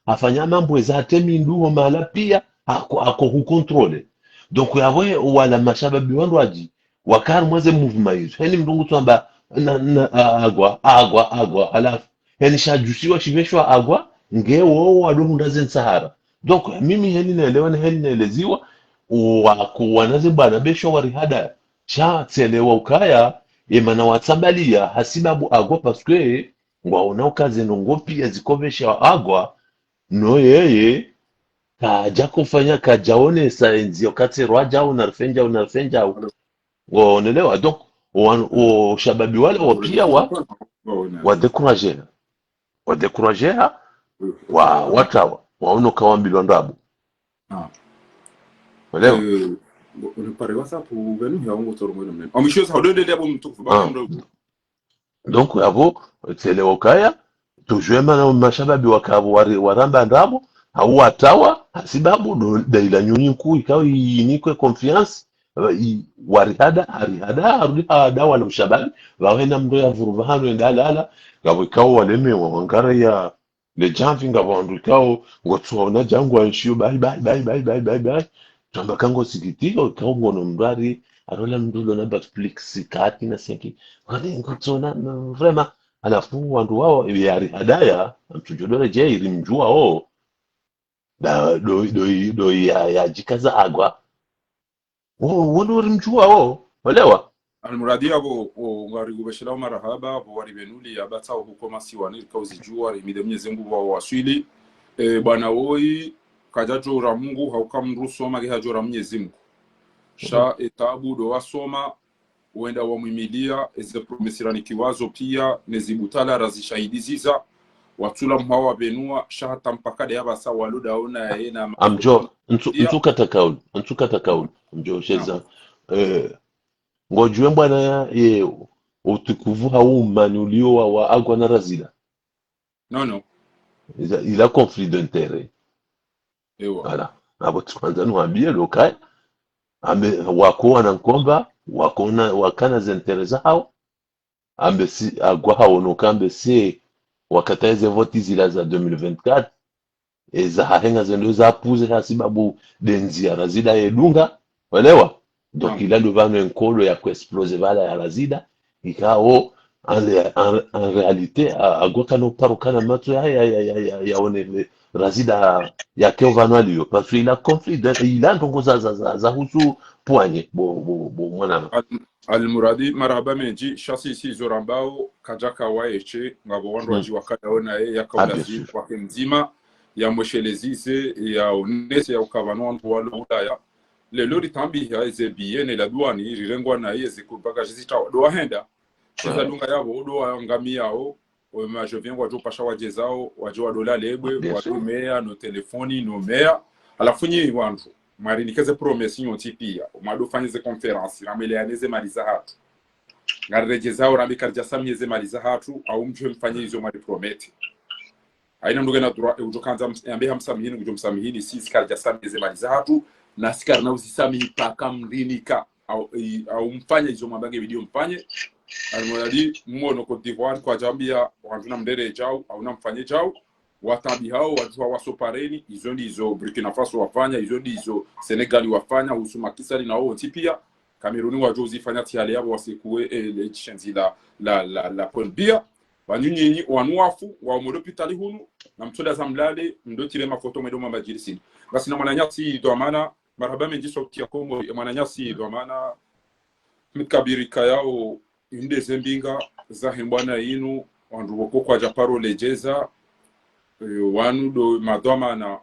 afanya mambo za temi nduo mala pia ako kukontrole donc yawe wala mashababi wandu wakar mwaze mouvement hizo heli mdungu tuamba na agwa alafu heli shajusiwa shiveshwa agwa ngewo wadunda zen sahara donc mimi heli naelewa na heli naeleziwa wanaze bana besho warihada cha tselewa ukaya emana watsambalia hasibabu agwa parce que ngwaona ukaze nongo pia zikovesha agwa no yeye kaja kufanya kajaone saenzi wakati rwaja unarfenja waonelewa donc shababi wale wapia wadekurager watawa waono kawambilwa ndabu walewa pare WhatsApp uvenu ya ungo toro mwena mnene omishoza hodende abo mtukufu bakamdo donc abo tselewa kaya tujwema na mashababi wakabo waramba ndabo au watawa sababu daila nyunyi kuu ikawa inikwe confiance warihada arudi wala mshababi wawena mdo ya vuruvahano endalala ngabo ikawa waleme wangara ya le jamvi ngabo andu ikawa ngotsuona jangu anshiyo bye tamba kango sikitiko ikawa ngono mrari arola mdulo na Netflix kati na senki wale ngotsona vraiment alafu wandu wao yari hadaya mtujodole je ilimjua do ya jikaza agwa wono ulimjua walewa almuradi abo ngari gubeshela marahaba abo wari benuli abata huko masiwani kauzijua imide Mwenyezi Mungu wa waswili bwana woi kajajo ra Mungu haukamruso mage hajora Mwenyezi Mungu sha etabu do wasoma uenda wamwimilia eze promesirani kiwazo pia nezibutala razishahidiziza watula mhawa benua shahata mpakade yaba sawa waludaona yena amjo ntukata kauli mjo sheza ngojwe bwana ye utukuvu haumani ulio wa agwa na razila no il a conflit d'intérêt voilà abo tuanza nuambie lokai ambe wako wanankomba wakana zentereza hao ambe si agwa hao no kambe si wakataeze voti zila za 2024 eza hahenga zendo za puze hasibabu denzi ya razida yedunga walewa donc il a devant un colo ya kuexplose vala ya razida ikao en réalité agwa kano parukana mato ya one razida ya keovanwalio parce qu'il a conflit il a ndongo za husu poanye bo mwana almuradi maraba menji shasi si zorambao kajaka waeche ngabo wandu waji wakada ona ya kaulazi kwa mzima ya mweshelezize ya onese ya ukavano wala ulaya lelo litambi ya ezebiene la duani rirengwa na yeze kubaga jizita do ahenda chiza lunga yabo do angamia ma je viens wajo pasha wajezao wajo wadola lebwe watumea no telefoni no mea alafunyi wandu mari nikeze promesi nyoti pia umado fanyize conference ramele aneze maliza hatu ngarejezao rambikarja samyeze maliza hatu au mjwe mfanye hizo mari promete aina nduge na dura ujokanza ambe hamsamihini kujomsamihini si sikarja samyeze maliza hatu na sikar na usisamihi paka mrinika au mfanye hizo mabange video mfanye alimoyali mmono Cote d'Ivoire kwa jambia wajuna mdere jao au na mfanye jao watabi hao watu wasopareni hizo ndizo Burkina Faso wafanya hizo ndizo Senegal wafanya usuma kisali na wao tipia Kameruni wajozi fanya tiale yabo wasekue elections la polbia banyinyi wanuafu wa modopitali hunu na mtoda zamlale ndotire mafoto medo mabajirisi basi na mwananyasi ndo maana marhaba menji sauti ya Kongo mwananyasi ndo maana mkabirika yao inde zembinga za himbwana inu wanduko kwa japaro lejeza wanu do madoma na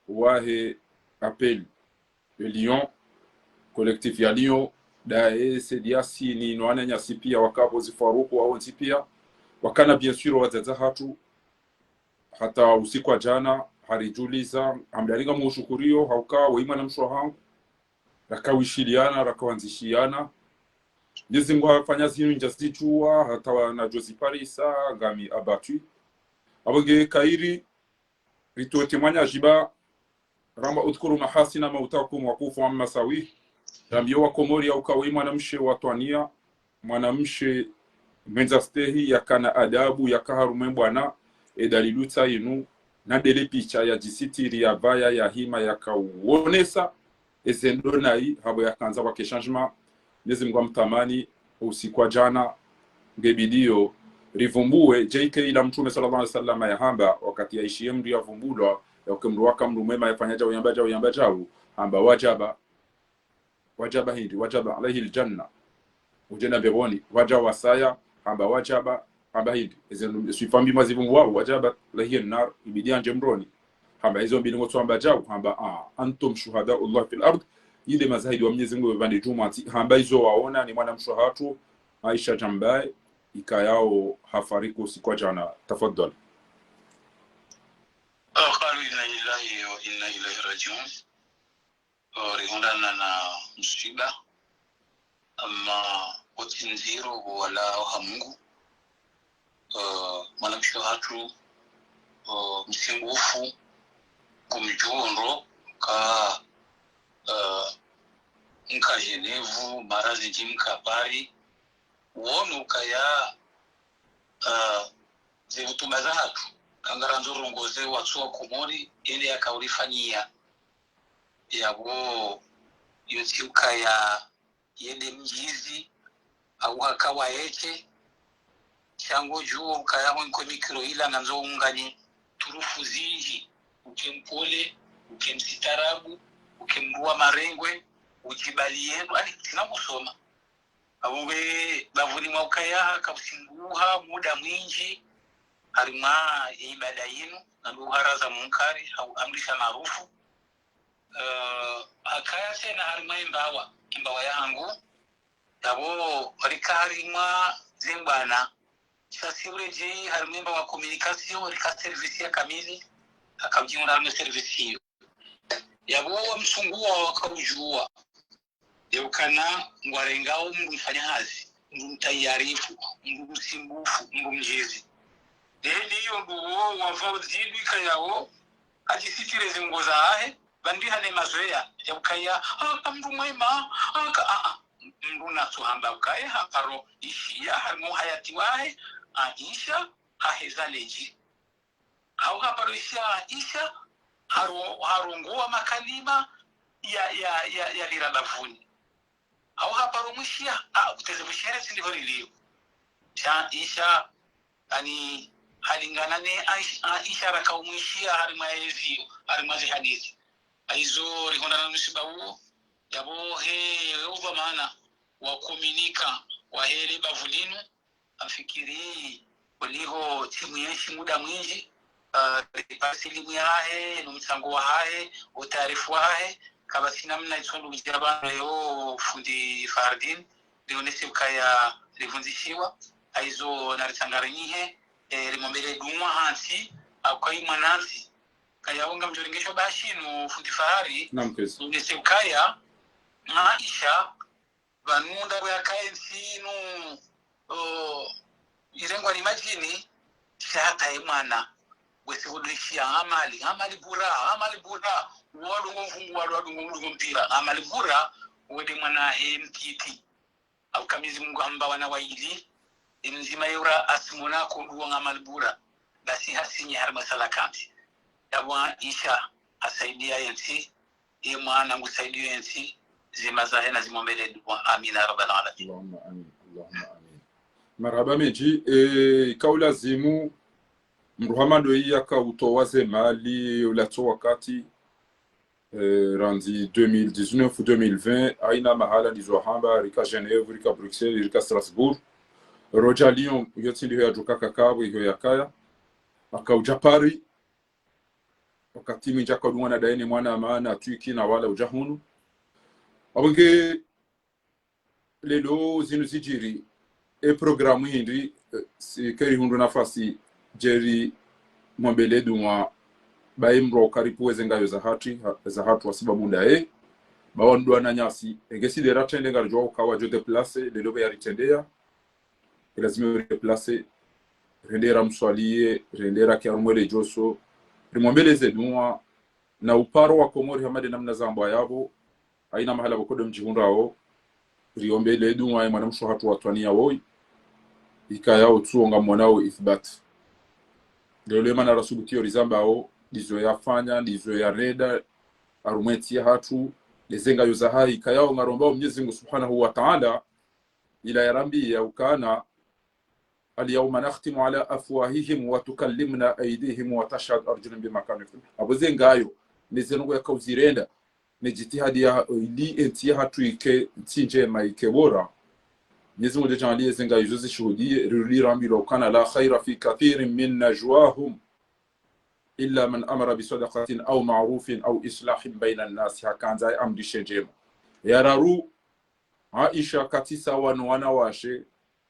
wahe appel le Lyon collectif ya Lyon dae sediasi ni noana nyasi pia wakabo zifaruku au pia wakana bien sûr wazaza hatu hata usiku wa jana harijuliza amdalinga mushukurio hauka waima na mshwa hangu rakawishiliana rakawanzishiana Nyezi Mungu afanya zinu injustichua hata na Josi Parisa gami abatu abonge kairi ritote mwanya jiba ramba utkuru mahasina mautakum wakufu amma sawi rambio wa Komori au kawi mwanamshe watwania mwanamshe menzastehi yakana adabu yakaharume bwana edaliluta inu na dele picha ya jisitiri ya vaya ya hima yakauonesa ezendonai habo yakanza wa changement Nyezi Mungu mtamani usiku wa jana ngebidio rivumbue JK ila mtume sallallahu alaihi wasallam ya hamba wakati yaishie mri yavumbulwa ya ukemru waka mru mwema yafanyaja uyambaja hamba wajaba hindi wajaba alaihi aljanna ujena beboni wajaba wasaya hamba wajaba hamba hindi sifambi mazivumbu wao wajaba alaihi nar ibidia nje mroni hamba hizo mbili ngoto hamba jao hamba antum shuhada Allah fil ard ile mazahidi wa Mwenyezi Mungu bande jumati hamba hizo waona ni mwana mshahatu Aisha Jambai ikayao hafariko sikwa jana tafadhali qalu inna lillahi wa inna ilaihi rajiun rihondana na msiba ama utinziro wala hamungu mwana mshahatu msingufu kumjundo ka nka Genevu marazi jimka Paris wonu kaya zibutuma zatu kangara nzorongoze watsuwa Komori ile yakaulifanyia yabo yotiuka ya yende mjizi au hakawa yeke chango juo kaya mwenko mikro ila nanzo ungani turufu zinji ukempole ukemsitarabu ukemrua marengwe ujibali yenu ali tunamusoma abube bavuni mwakaya kabusinguha muda mwingi harima ibada yenu na duharaza munkari au amrisha maarufu akaya tena harima imbawa yangu yabo rikarima zimbana sasiureje harima imbawa communication rika service ya kamili akajiunga na service hiyo yabo msunguwa wakujua Yukana ngwarengao mndu mfanyahazi, mndu mtayarifu, mndu msimbufu, mndu mjezi. Deli hiyo nduwo wavao zidu ikayao, ajisitirezi mgoza ahe, bandihane mazoea, ya ukaya, mndu mwema, mndu nasuhamba ukaya, haparo ishia, harmo hayati wahe, isha, haheza leji. Hau haparo isha, harunguwa makalima, ya lirabavuni. Au hapa rumishia uteze bushere sindi horiliyo cha isha ani halingana ne isha rakaumishia harimaezio harimazi hadithi aizo rihonda na msiba huo yabo ova maana wa komunika wa hele bavulinu afikiri waliho timu yeshi muda mwingi ripasilimu yahe numtango wa hae utaarifu wahe kabasina mna itondo kujabana yo fundi Fardin lionese ukaya livunzishiwa aizo naritangarihe limambele dumwa hansi akai mwanansi kaya onga mjoringesho bashi no fundi Fahari lionese ukaya maisha banunda ya kaensi no irengwa ni majini shata imana wese udishia amali bura wadungo mfungu wadungo mpira amalibura wede mwana mtiti au kamizi Mungu amba wana waili imzima yura asmuna kundu ngamal bura basi hasinyi har masala kanti yabwa isha asaidia yensi mwana ngusaidia yensi zima zahena zimombele dua amina rabbal alamin. Allahumma amin, Allahumma amin. Marhaba meji kaula zimu mruhamando yaka utowaze mali ulato wakati randi 2019 ou 2020 aina mahala nizohamba rika Genève, rika Bruxelles, rika Strasbourg roja Lyon yotindi ya jukaka kabu hiyo yakaya akauja Paris wakati minja kwa duwana daini mwana maana tuiki na wala ujahunu abonge lelo zinu zijiri programu hindi si keri hundu nafasi jeri mwambele duwa baimro karipu wezengayo za hatu wasibabu ndae bawandu ananyasi egesi de ratende ngarjo kawa jo deplace de lobe yaritendea ilazime replace rendera mswalie rendera kiarumwele joso rimwambele zeduwa na uparo wa Komori hamade namna zamba yabo aina mahala bakodo mjihundao riombele duwa mwanamsho hatu watwania woi ikayao tuonga mwanao ithbat lelo mana rasulu tio rizambao dizo yafanya dizo ya reda arumeti hatu lezenga yuzahai ikayao ngarombao Mwenyezi Mungu Subhanahu wa Ta'ala ila yarambi ya ukana al-yawma nakhtimu ala afwahihim wa tukallimuna aydihim wa tashhad arjuluhum bima kanu yaksubun abozengayo nezengo yakauzirenda ne jitihadi ya ili enti hatu ike tinje maike bora Mwenyezi Mungu jalie zenga yuzi shuhudie ruli rambi law kana la khaira fi kathirin min najwahum illa man amara bi sadaqatin aw ma'rufin aw islahin bayna an-nas hakanza amri shejema yararu Aisha katisa wana washe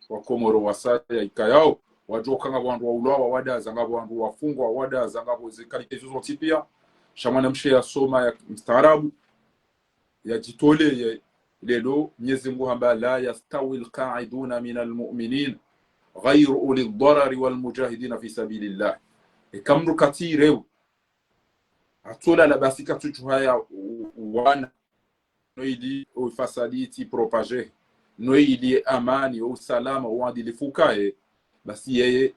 wa Komoro wasaya ikayao wajoka ngabantu wa ulwa wadaza ngabantu wafungwa wadaza ngabo zikalike zozo tipia shamana mshe ya soma ya mstaarabu ya jitole lelo Mwenyezi Mungu hamba la yastawi alqa'iduna min almu'minin ghayru uli ad-darari wal mujahidin fi sabilillah ikamru katire atola la basika tuchuhaya wana noidi ufasaditi propager noidi amani usalama uadilifukae basi yeye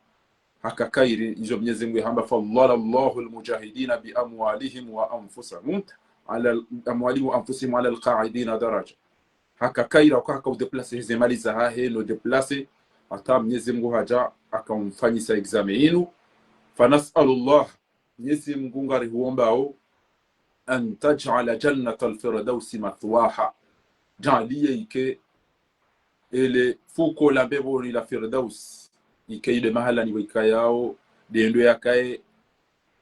hakakairi izo Mwenyezi Mungu hamba fallallahu almujahidin bi amwalihim wa anfusihim ala amwalihim wa anfusihim ala alqa'idin daraja hakakaira ukaka udeplace hizo mali za hahe no deplace hata Mwenyezi Mungu haja akamfanyisa examen yenu fanasalullah Mwenyezi Mungu ngari huombao an taj'ala jannata al-firdaus mathwaha jalie ike ele fuko la bebo ni la firdaus ike ile mahala ni wikayao dendo yakae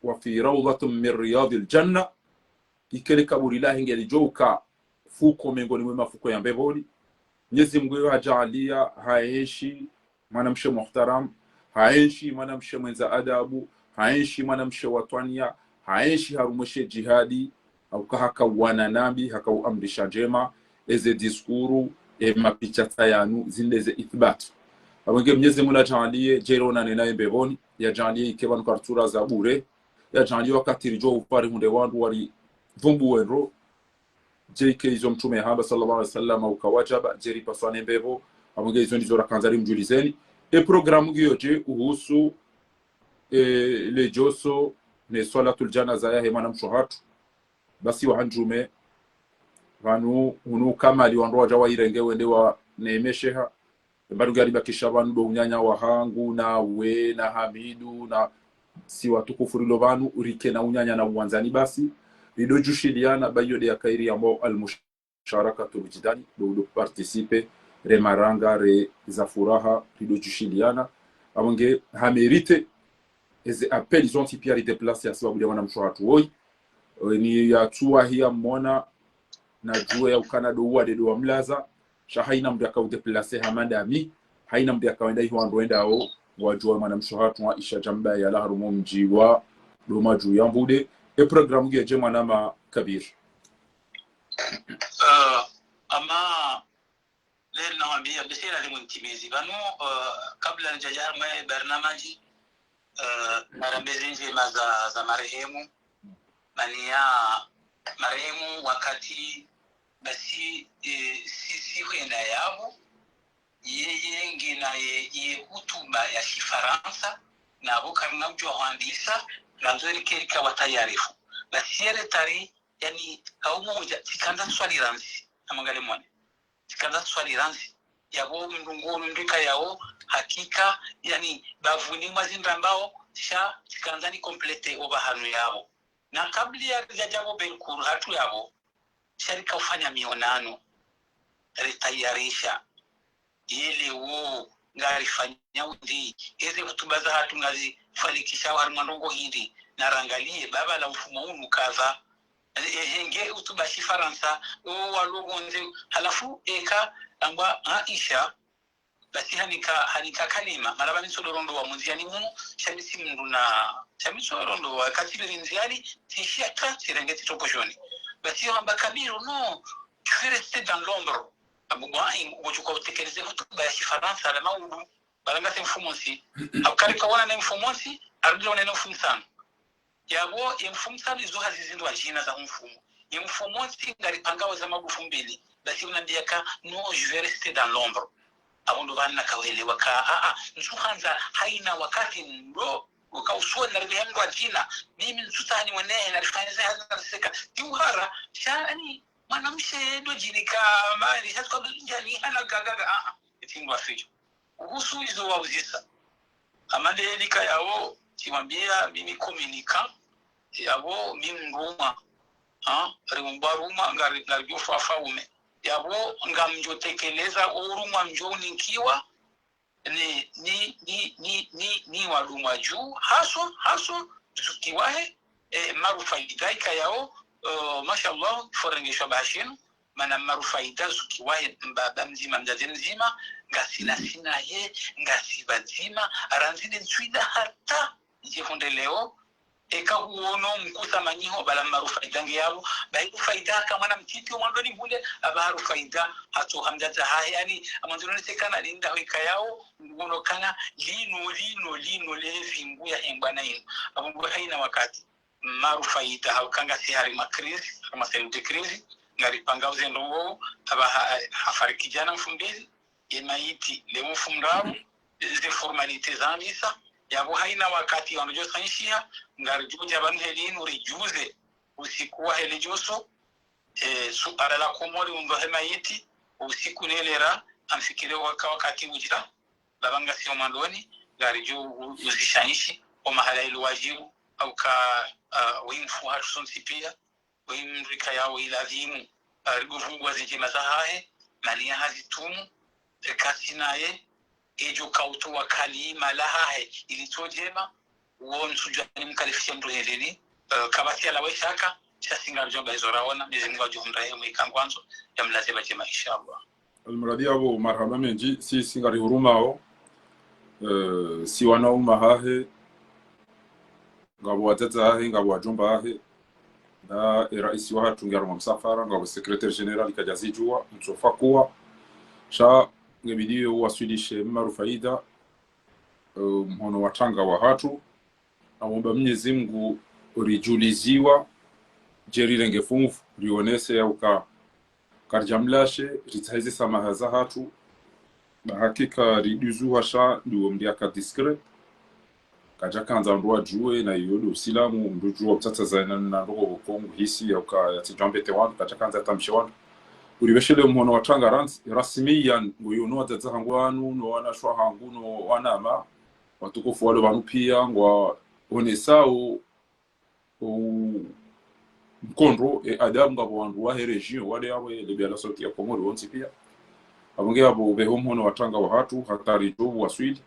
wa fi rawdatun min riyadil janna ike kaburi la ngeli joka fuko miongoni mwa mafuko ya beboni Mwenyezi Mungu hajalia haishi mwanamshe muhtaram haishi mwanamshe mwenza adabu haishi mwanamshe watwania haishi harumeshe jihadi au haka wana nabi haka uamrisha jema eze diskuru mapicha tayanu zindeze ithbat awenge Mwenyezi Mungu ajalie jerona nenaye beboni ya jalie ikebanu kartura za bure ya jalie wakati rijo upari hunde wandu wari vumbu wenro jeke izo mtume haba sallallahu alaihi wasallam au kawajaba jeri paswane bebo awenge izo ndizo rakanzari mjulizeni programu giyoje uhusu le joso ne salatul janaza ya hemana mshohatu basi wahanjume vanu unu kama liwandoa jawa irenge wende wa neemesheha mbadu gari bakisha vanu do unyanya wa hangu na we na Hamidu na si watukufu rilo vanu urike na unyanya na uwanzani basi lido jushiliana bayo de akairi ambao almusharakatu bijidani do participe remaranga re za furaha lido jushiliana amonge hamerite eze appel ils ont tipiari déplacer à sababu ya wana mshohatu woi ni ya tuwa hiya mona na jua ya Canada uade do mlaza sha haina mdaka udeplace hamanda mi haina mdaka wenda hiyo andwenda ao wajua mwana mshohatu wa isha jamba ya laharumo mjiwa do maju yambude programu geje mwana ma kabir ama leo naambia bisira limuntimezi banu kabla njajara ma barnamaji marambezi njema za marehemu mania marehemu wakati basi sisi huenda yao yeye ngina ye hutuba ya Kifaransa na bukarna ujohandisa lanzori kerika watayarifu la siere tari yani au moja tikanda swali ranzi amangale mwane tikanda swali ranzi yabo mndungonu ndika yao hakika yani bavuni mazinda ambao sha tikanzani complete obahanu yao na kabla ya jabo belkuru hatu yao sharika ufanya mionano retayarisha ili wo ngari fanya undi hizi hutuba za hatu ngazi falikisha warmanongo hindi na rangalie baba la mfumo unu kaza henge hutuba Kifaransa walugonze halafu eka amba Aisha basi hanika kalima maraba misodorondo wa munziani muno shamisi mundu na shamisorondo wa katibiri nziani tishia ta sirengeti toposhoni basi amba Kabiru no tu veux rester dans l'ombre abugwain ugochuka utekeleze hutuba ya Kifaransa la maudu balanga semfumonsi akari kawana na mfumonsi arudilo na mfumsano yabo mfumsano izo hazizindu ajina za mfumo mfumonsi ngari pangawa za magufu mbili basi unandiaka no je vais rester dans l'ombre abondo bana kawelewa ka nsuhanza haina wakati ndo ukausua na rehemu ajina mimi nsutani wanehe na rifaniza hazina tiuhara shani mwanamshe ndo jinika mali hata njani hana gagaga itingwa ficho kuhusu hizo wauzisa amande lika yao kimwambia mimi komunika yabo mimi ngoma rimbaruma ngari faume yabo ngamjotekeleza urumwa mjoni nkiwa ni waduma juu haso tukiwahe marufaidika yao mashallah forengesha bashinu mana marufaida zukiwahe mbaba mzima mzazi mzima ngasina sina ye ngasibazima aranzide nswida hata njifunde leo eka huono mkusa manyiho bala marufaida ngiyabo bayi faida kama na mtiti omwandoni bule abaru faida hatu hamdata hai yani amanzoni sekana linda hoika yao ngono kana lino levi nguya engwana ino abungu haina wakati marufaida haukanga sihari makrizi kama sente krizi ngari pangauze ndo aba hafariki jana mfumbizi yemaiti le mfumrabu ze formalite zamisa yabo haina wakati wanojo sanshia ngari juja banhelinu rejuze usiku wa helejoso su arala komori umba hemaiti usiku nelera amfikire wakati ujira labanga sio mandoni ngari ju uzishanishi o mahala ile wajibu au ka wimfu harsun sipia wimrika yao ilazimu riguvugwa zinjima zahahe mania hazitumu kasi naye ejo kautu wakalima lahahe ilitojema wonsujani mkalifisha mruhelini kabati ala weshaka chasinga jomba izoraona mizimwa jomrahe mwikangwanzo ya mlazeba jema inshallah almuradi abo marhaba menji si singari hurumao si wanauma hahe ngabo watata hahe ngabo wajomba hahe na raisi wa tungaro msafara ngabo secrétaire général kajazijua msofakuwa sha ngebidiyo wasilishe marufaida mhono watanga wa hatu amomba Mwenyezi Mungu rijuliziwa jerire ngefunfu rionese au karjamlashe ritaize samaha za hatu na hakika riduzuwa sha ndio mdiaka discret kaja kanza ndwa juwe na yodo usilamu ndujua utata zaina na ndogo kongu hisi au yatijambete wangu kaja kanza tamshe wangu uribeshele mhono watanga rasmiyan ngoyono watazahangwanu no wana shwahangu no wanama watukufu wale wanu pia ngwa onesao mkondo adabu ngabo wandu wa region wale yawe lebela sauti ya Komori wonsi pia abonge abo beho mhono watanga wa hatu hatari jobu waswidi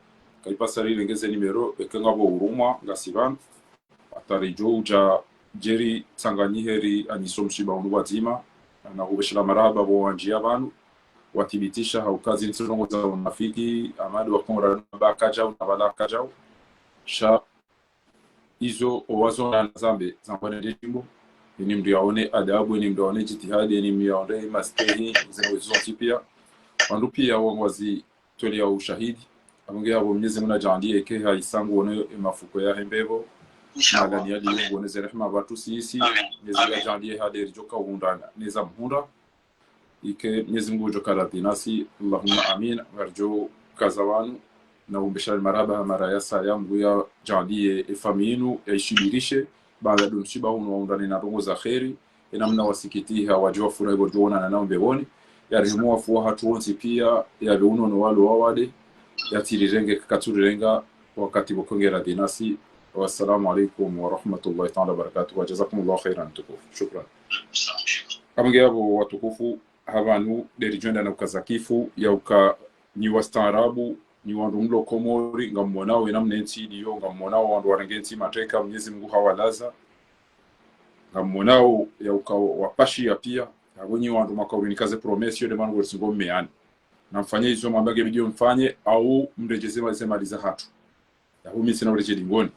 kaipasari lengeze nimero ekangabo urumwa ngasiban hatari jobu ja jeri tsanganyiheri anisomshiba unu wazima na hubeshila maraba wanjia banu wathibitisha haukazi nsirongo za unafiki amadi wa kongra bakaja na bala kaja sha hizo owazo na zambe zambone ndimbo ni mdu yaone adabu ni mdu yaone jitihadi ni mdu yaone mastehi zinazo pia wandu pia wazi tole ya ushahidi abongea abo Mwenyezi Mungu ajandie ke haisangu one mafuko ya hembebo inshallah ya liyo one zerehma watu sisi Mwenyezi Mungu ajandie hadi joka undana neza mhunda ike Mwenyezi Mungu jokaradhi nasi Allahumma amin warjo kazawanu na umbeshal maraba mara yasa ya Mungu ya jalie efaminu yaishibirishe baada dumshiba uno undani na rongo za khairi inamna wasikitiha wajua furahi borjona na naombe woni yarihemu wafuwa hatu wonsi pia ya uno no walo wawade yatirirenge kakaturirenga wakati bukongera dinasi. Wassalamu alaikum wa rahmatullahi ta'ala wa barakatuh wa jazakumullahu khairan tukufu. Shukran. Kamange yabo watukufu habanu derijenda na ukazakifu ya uka ni wastaarabu ni wandu mlo Komori ngammonao enamne nti diyo ngammonao wandu warengenti mateka Mwenyezi Mungu hawalaza ngammonao ya uka wapashi ya pia abonyi wandu makauri promesio de mangu singo meani na mfanye hizo mambage video mfanye au mrejeze maliza hatu ya humi sina ureje dingoni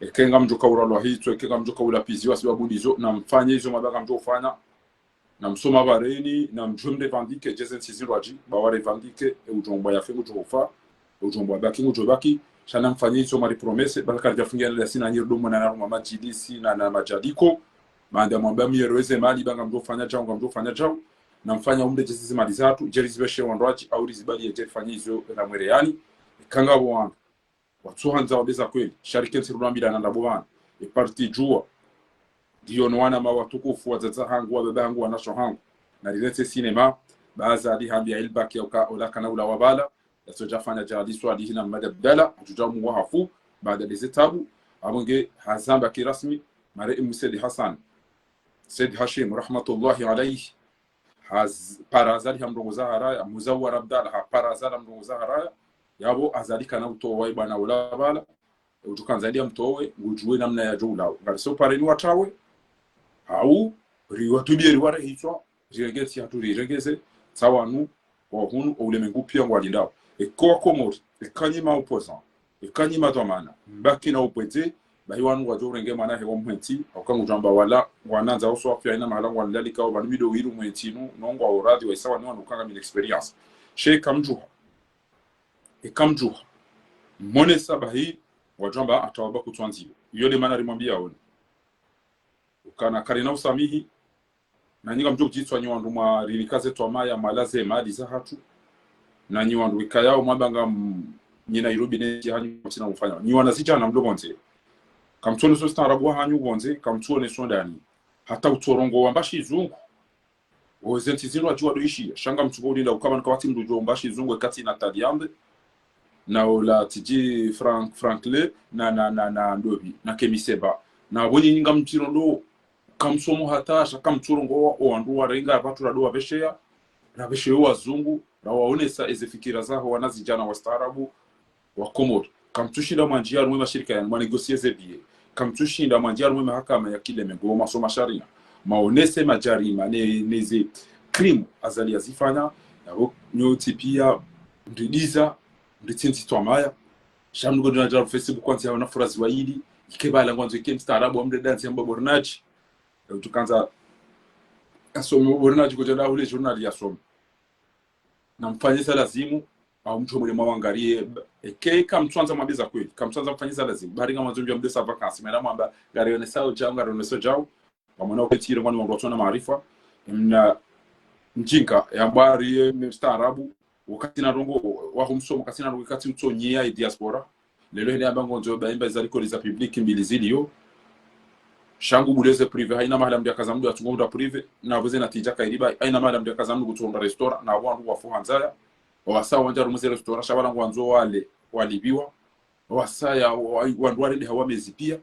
ekenga mjoka uralwa hizo ekenga mjoka ula piziwa sababu dizo na mfanye hizo mambage mjo ufanya na msoma bareni na mjomde vandike jezen sizirwaji baware vandike ujomba ya fengu jofa ujomba baki ujobaki shana mfanye hizo mali promese balaka jafungia na sina nyirdomo na naruma majidisi na majadiko baada mwamba mierweze mali banga mjo fanya jao na mfanya umde jezi mali zatu jerizibeshe wandraji au rizibali yeje fanya hizo na mwereani kanga wangu watu hanza wabeza kweli sharike nsirulambira na ndabwana e parti jua dio nwana ma watukufu wazaza hangu wa baba hangu wanasho hangu na rilete sinema baza ali hambia ilbaki au ola kana ula wabala yasojafanya jaliswa ali hina madabdala tujamu wahafu baada ya zitabu abonge hazamba kirasmi mare Musedi Hassan Said Hashim rahmatullahi alayhi haz parazali hamdongo zahara muzawwar abdala ha parazala mdongo zahara yabo azalika na utowe bana ula bala utukanzalia mtowe ngujue namna ya jula ngaliso pareni watawe au riwatubie riware hitwa jirengezi haturirengeze sawanu wahunu ulemengu pia ngwalindao ekwa Komori ekanyima opposant ekanyima domana mbaki na upwete bahiwanu wajorenge mana hewa mwenti akangu jamba wala wananza oso afya ina mahalangu walalika wa mido wiru mwentinu nongwa uradi wa isawa niwa nukanga min experience she kamjuha ekamjuha mone sabahi wajamba atawaba kutwanziyo yole mana rimwambia oni ukana karina usamihi na nyinga mjo kujitwa nyiwandu mwa ririkaze twamaya malaze mali za hatu na nyiwandu ikayao mwabanga nyina Nairobi neti hanyu mtina ufanya nyiwana zija na mdogo nze kamtone so starabu hanyu bonze kamtone so ndani hata utorongo wambashi zungu ozenti zino ajua doishi shanga mtugodi nda ukaba nkawati mdujo wambashi zungu kati na Taliambe na ola tiji Frankle na ndobi na Kemiseba na bonyi nyinga mtirondo kamsomo hatasha kamturongo wandu warenga abatura do abeshea na beshewa wazungu na waonesa ezifikira zao wanazijana wastaarabu wa Komori kamtushinda manjia rumwe mashirika ya manegosie zebie kamtushinda manjia rumwe mahakama ya Kileme Goma so masharina maonese majarima neze crime azali azifanya na nyoti pia ndidiza nditsinzi twamaya shamnugo na jara Facebook kwanza wana furazi waidi ikebala ngwanzo ikemstaarabu amde dance yamba bornaji tukanza asomo bornaji kujana ule journal ya somo na mfanyisa lazimu au mtu mwenye mawangalie kamtwanza mwabiza kweli kamtwanza mfanyisa lazimu bari nga mwanzo mbia mdesa vacances mera mwamba garione sao jao wamana uketire ngwani wangotona maarifa na mjinga ya bari mstaarabu wakati na rongo wa humsomo wakati na rongo kati mtonyea diaspora lelo hene abango nzo baimba zaliko za public mbili zilio shangu buleze prive haina mahala mdia kaza mdu atungonda prive na vuze na tijaka iriba haina mahala mdia kaza mdu kutonda restaurant na wandu wafu hanzaya wasa wanja rumuze restaurant shabala ngwanzo wale walibiwa wasa ya wandu wale hawa mezipia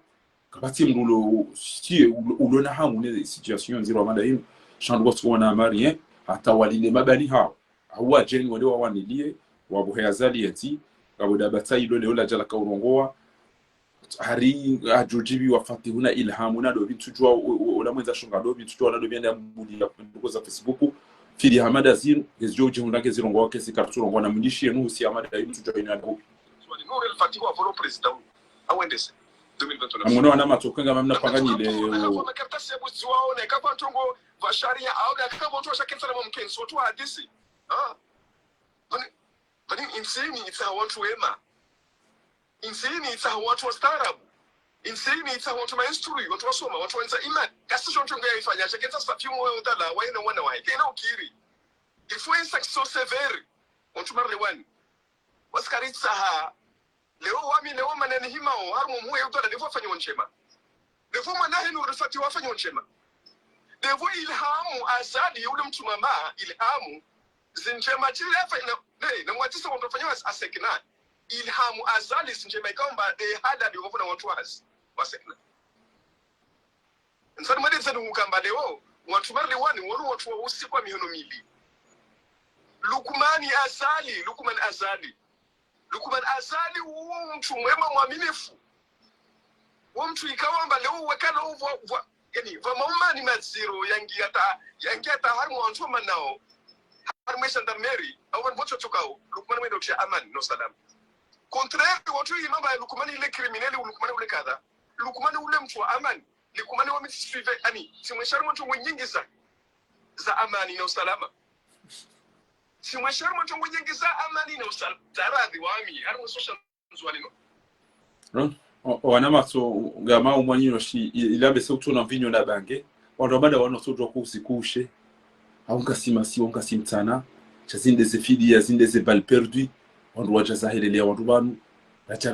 kabati mdulo sie ulona hamu ne situation nziro mada hino shandu wasuona marien hata walile mabani hao huwa jeni wale wanilie wabuhezali eti kaboda batai dole ola jala kaurongoa hari ajojibi wafati huna ilhamu na do bitujwa ola mwenza shonga do bitujwa na do bienda mudi ya kuza Facebook fili hamada zinu gezoje hundake zirongoa kesi karturongoa na mundishi yenu si hamada bitujwa ina do swali no real fatiwa volo president awendese 2021 amono ana matokenga mamna panganyile kama karatasi ya buzi wao na kama ntongo vasharia au kama mtu ashakensana mumkenso watu hadisi But insani ita watu wema, insani ita watu wastaarabu, insani ita watu maesturi, watu wasoma, watu wenza imani. Kasi shonto ngaya ifanya chaketa safimu wewe udala waina wana wae kena ukiri il faut une sanction sévère on tu marle wani waskari saha leo wami leo manene himao harmo mu yuto da defo fanyo nchema defo manahe no rifati wa fanyo nchema defo ilhamu azadi yule mtu mama ilhamu zinjema chilefa na mwatisa watu fanyo asekina ilhamu azali zinjema ikamba hada ndio wafuna watu wasekina nsani mwede zenu mukamba leo watu marle wani wonu watu wa usiku wa mihono mili Lukman Azali uo mtu mwema mwaminifu uo mtu ikawamba leo wakala uvo yani vamauma ni maziro yangiata harmu wantu manao harmu gendarmerie au wanbocho chokao Lukman mwendo kisha amani no salam contraire watu imamba Lukman ile criminel Lukman ule kadha Lukman ule mtu wa amani Lukman wa mtisive ani simweshari mtu mwenyingi za amani no salama si mwashari mtu mwenye za amani na usataradhi wami harimo social nzwalino wana maso gama umwanyino shi ilabe sautu na vinyo na bange wando bada wano soto ko usikushe aunka simasi aunka simtana chazinde ze fidi ya zinde ze bal perdu wando wajaza helele wando banu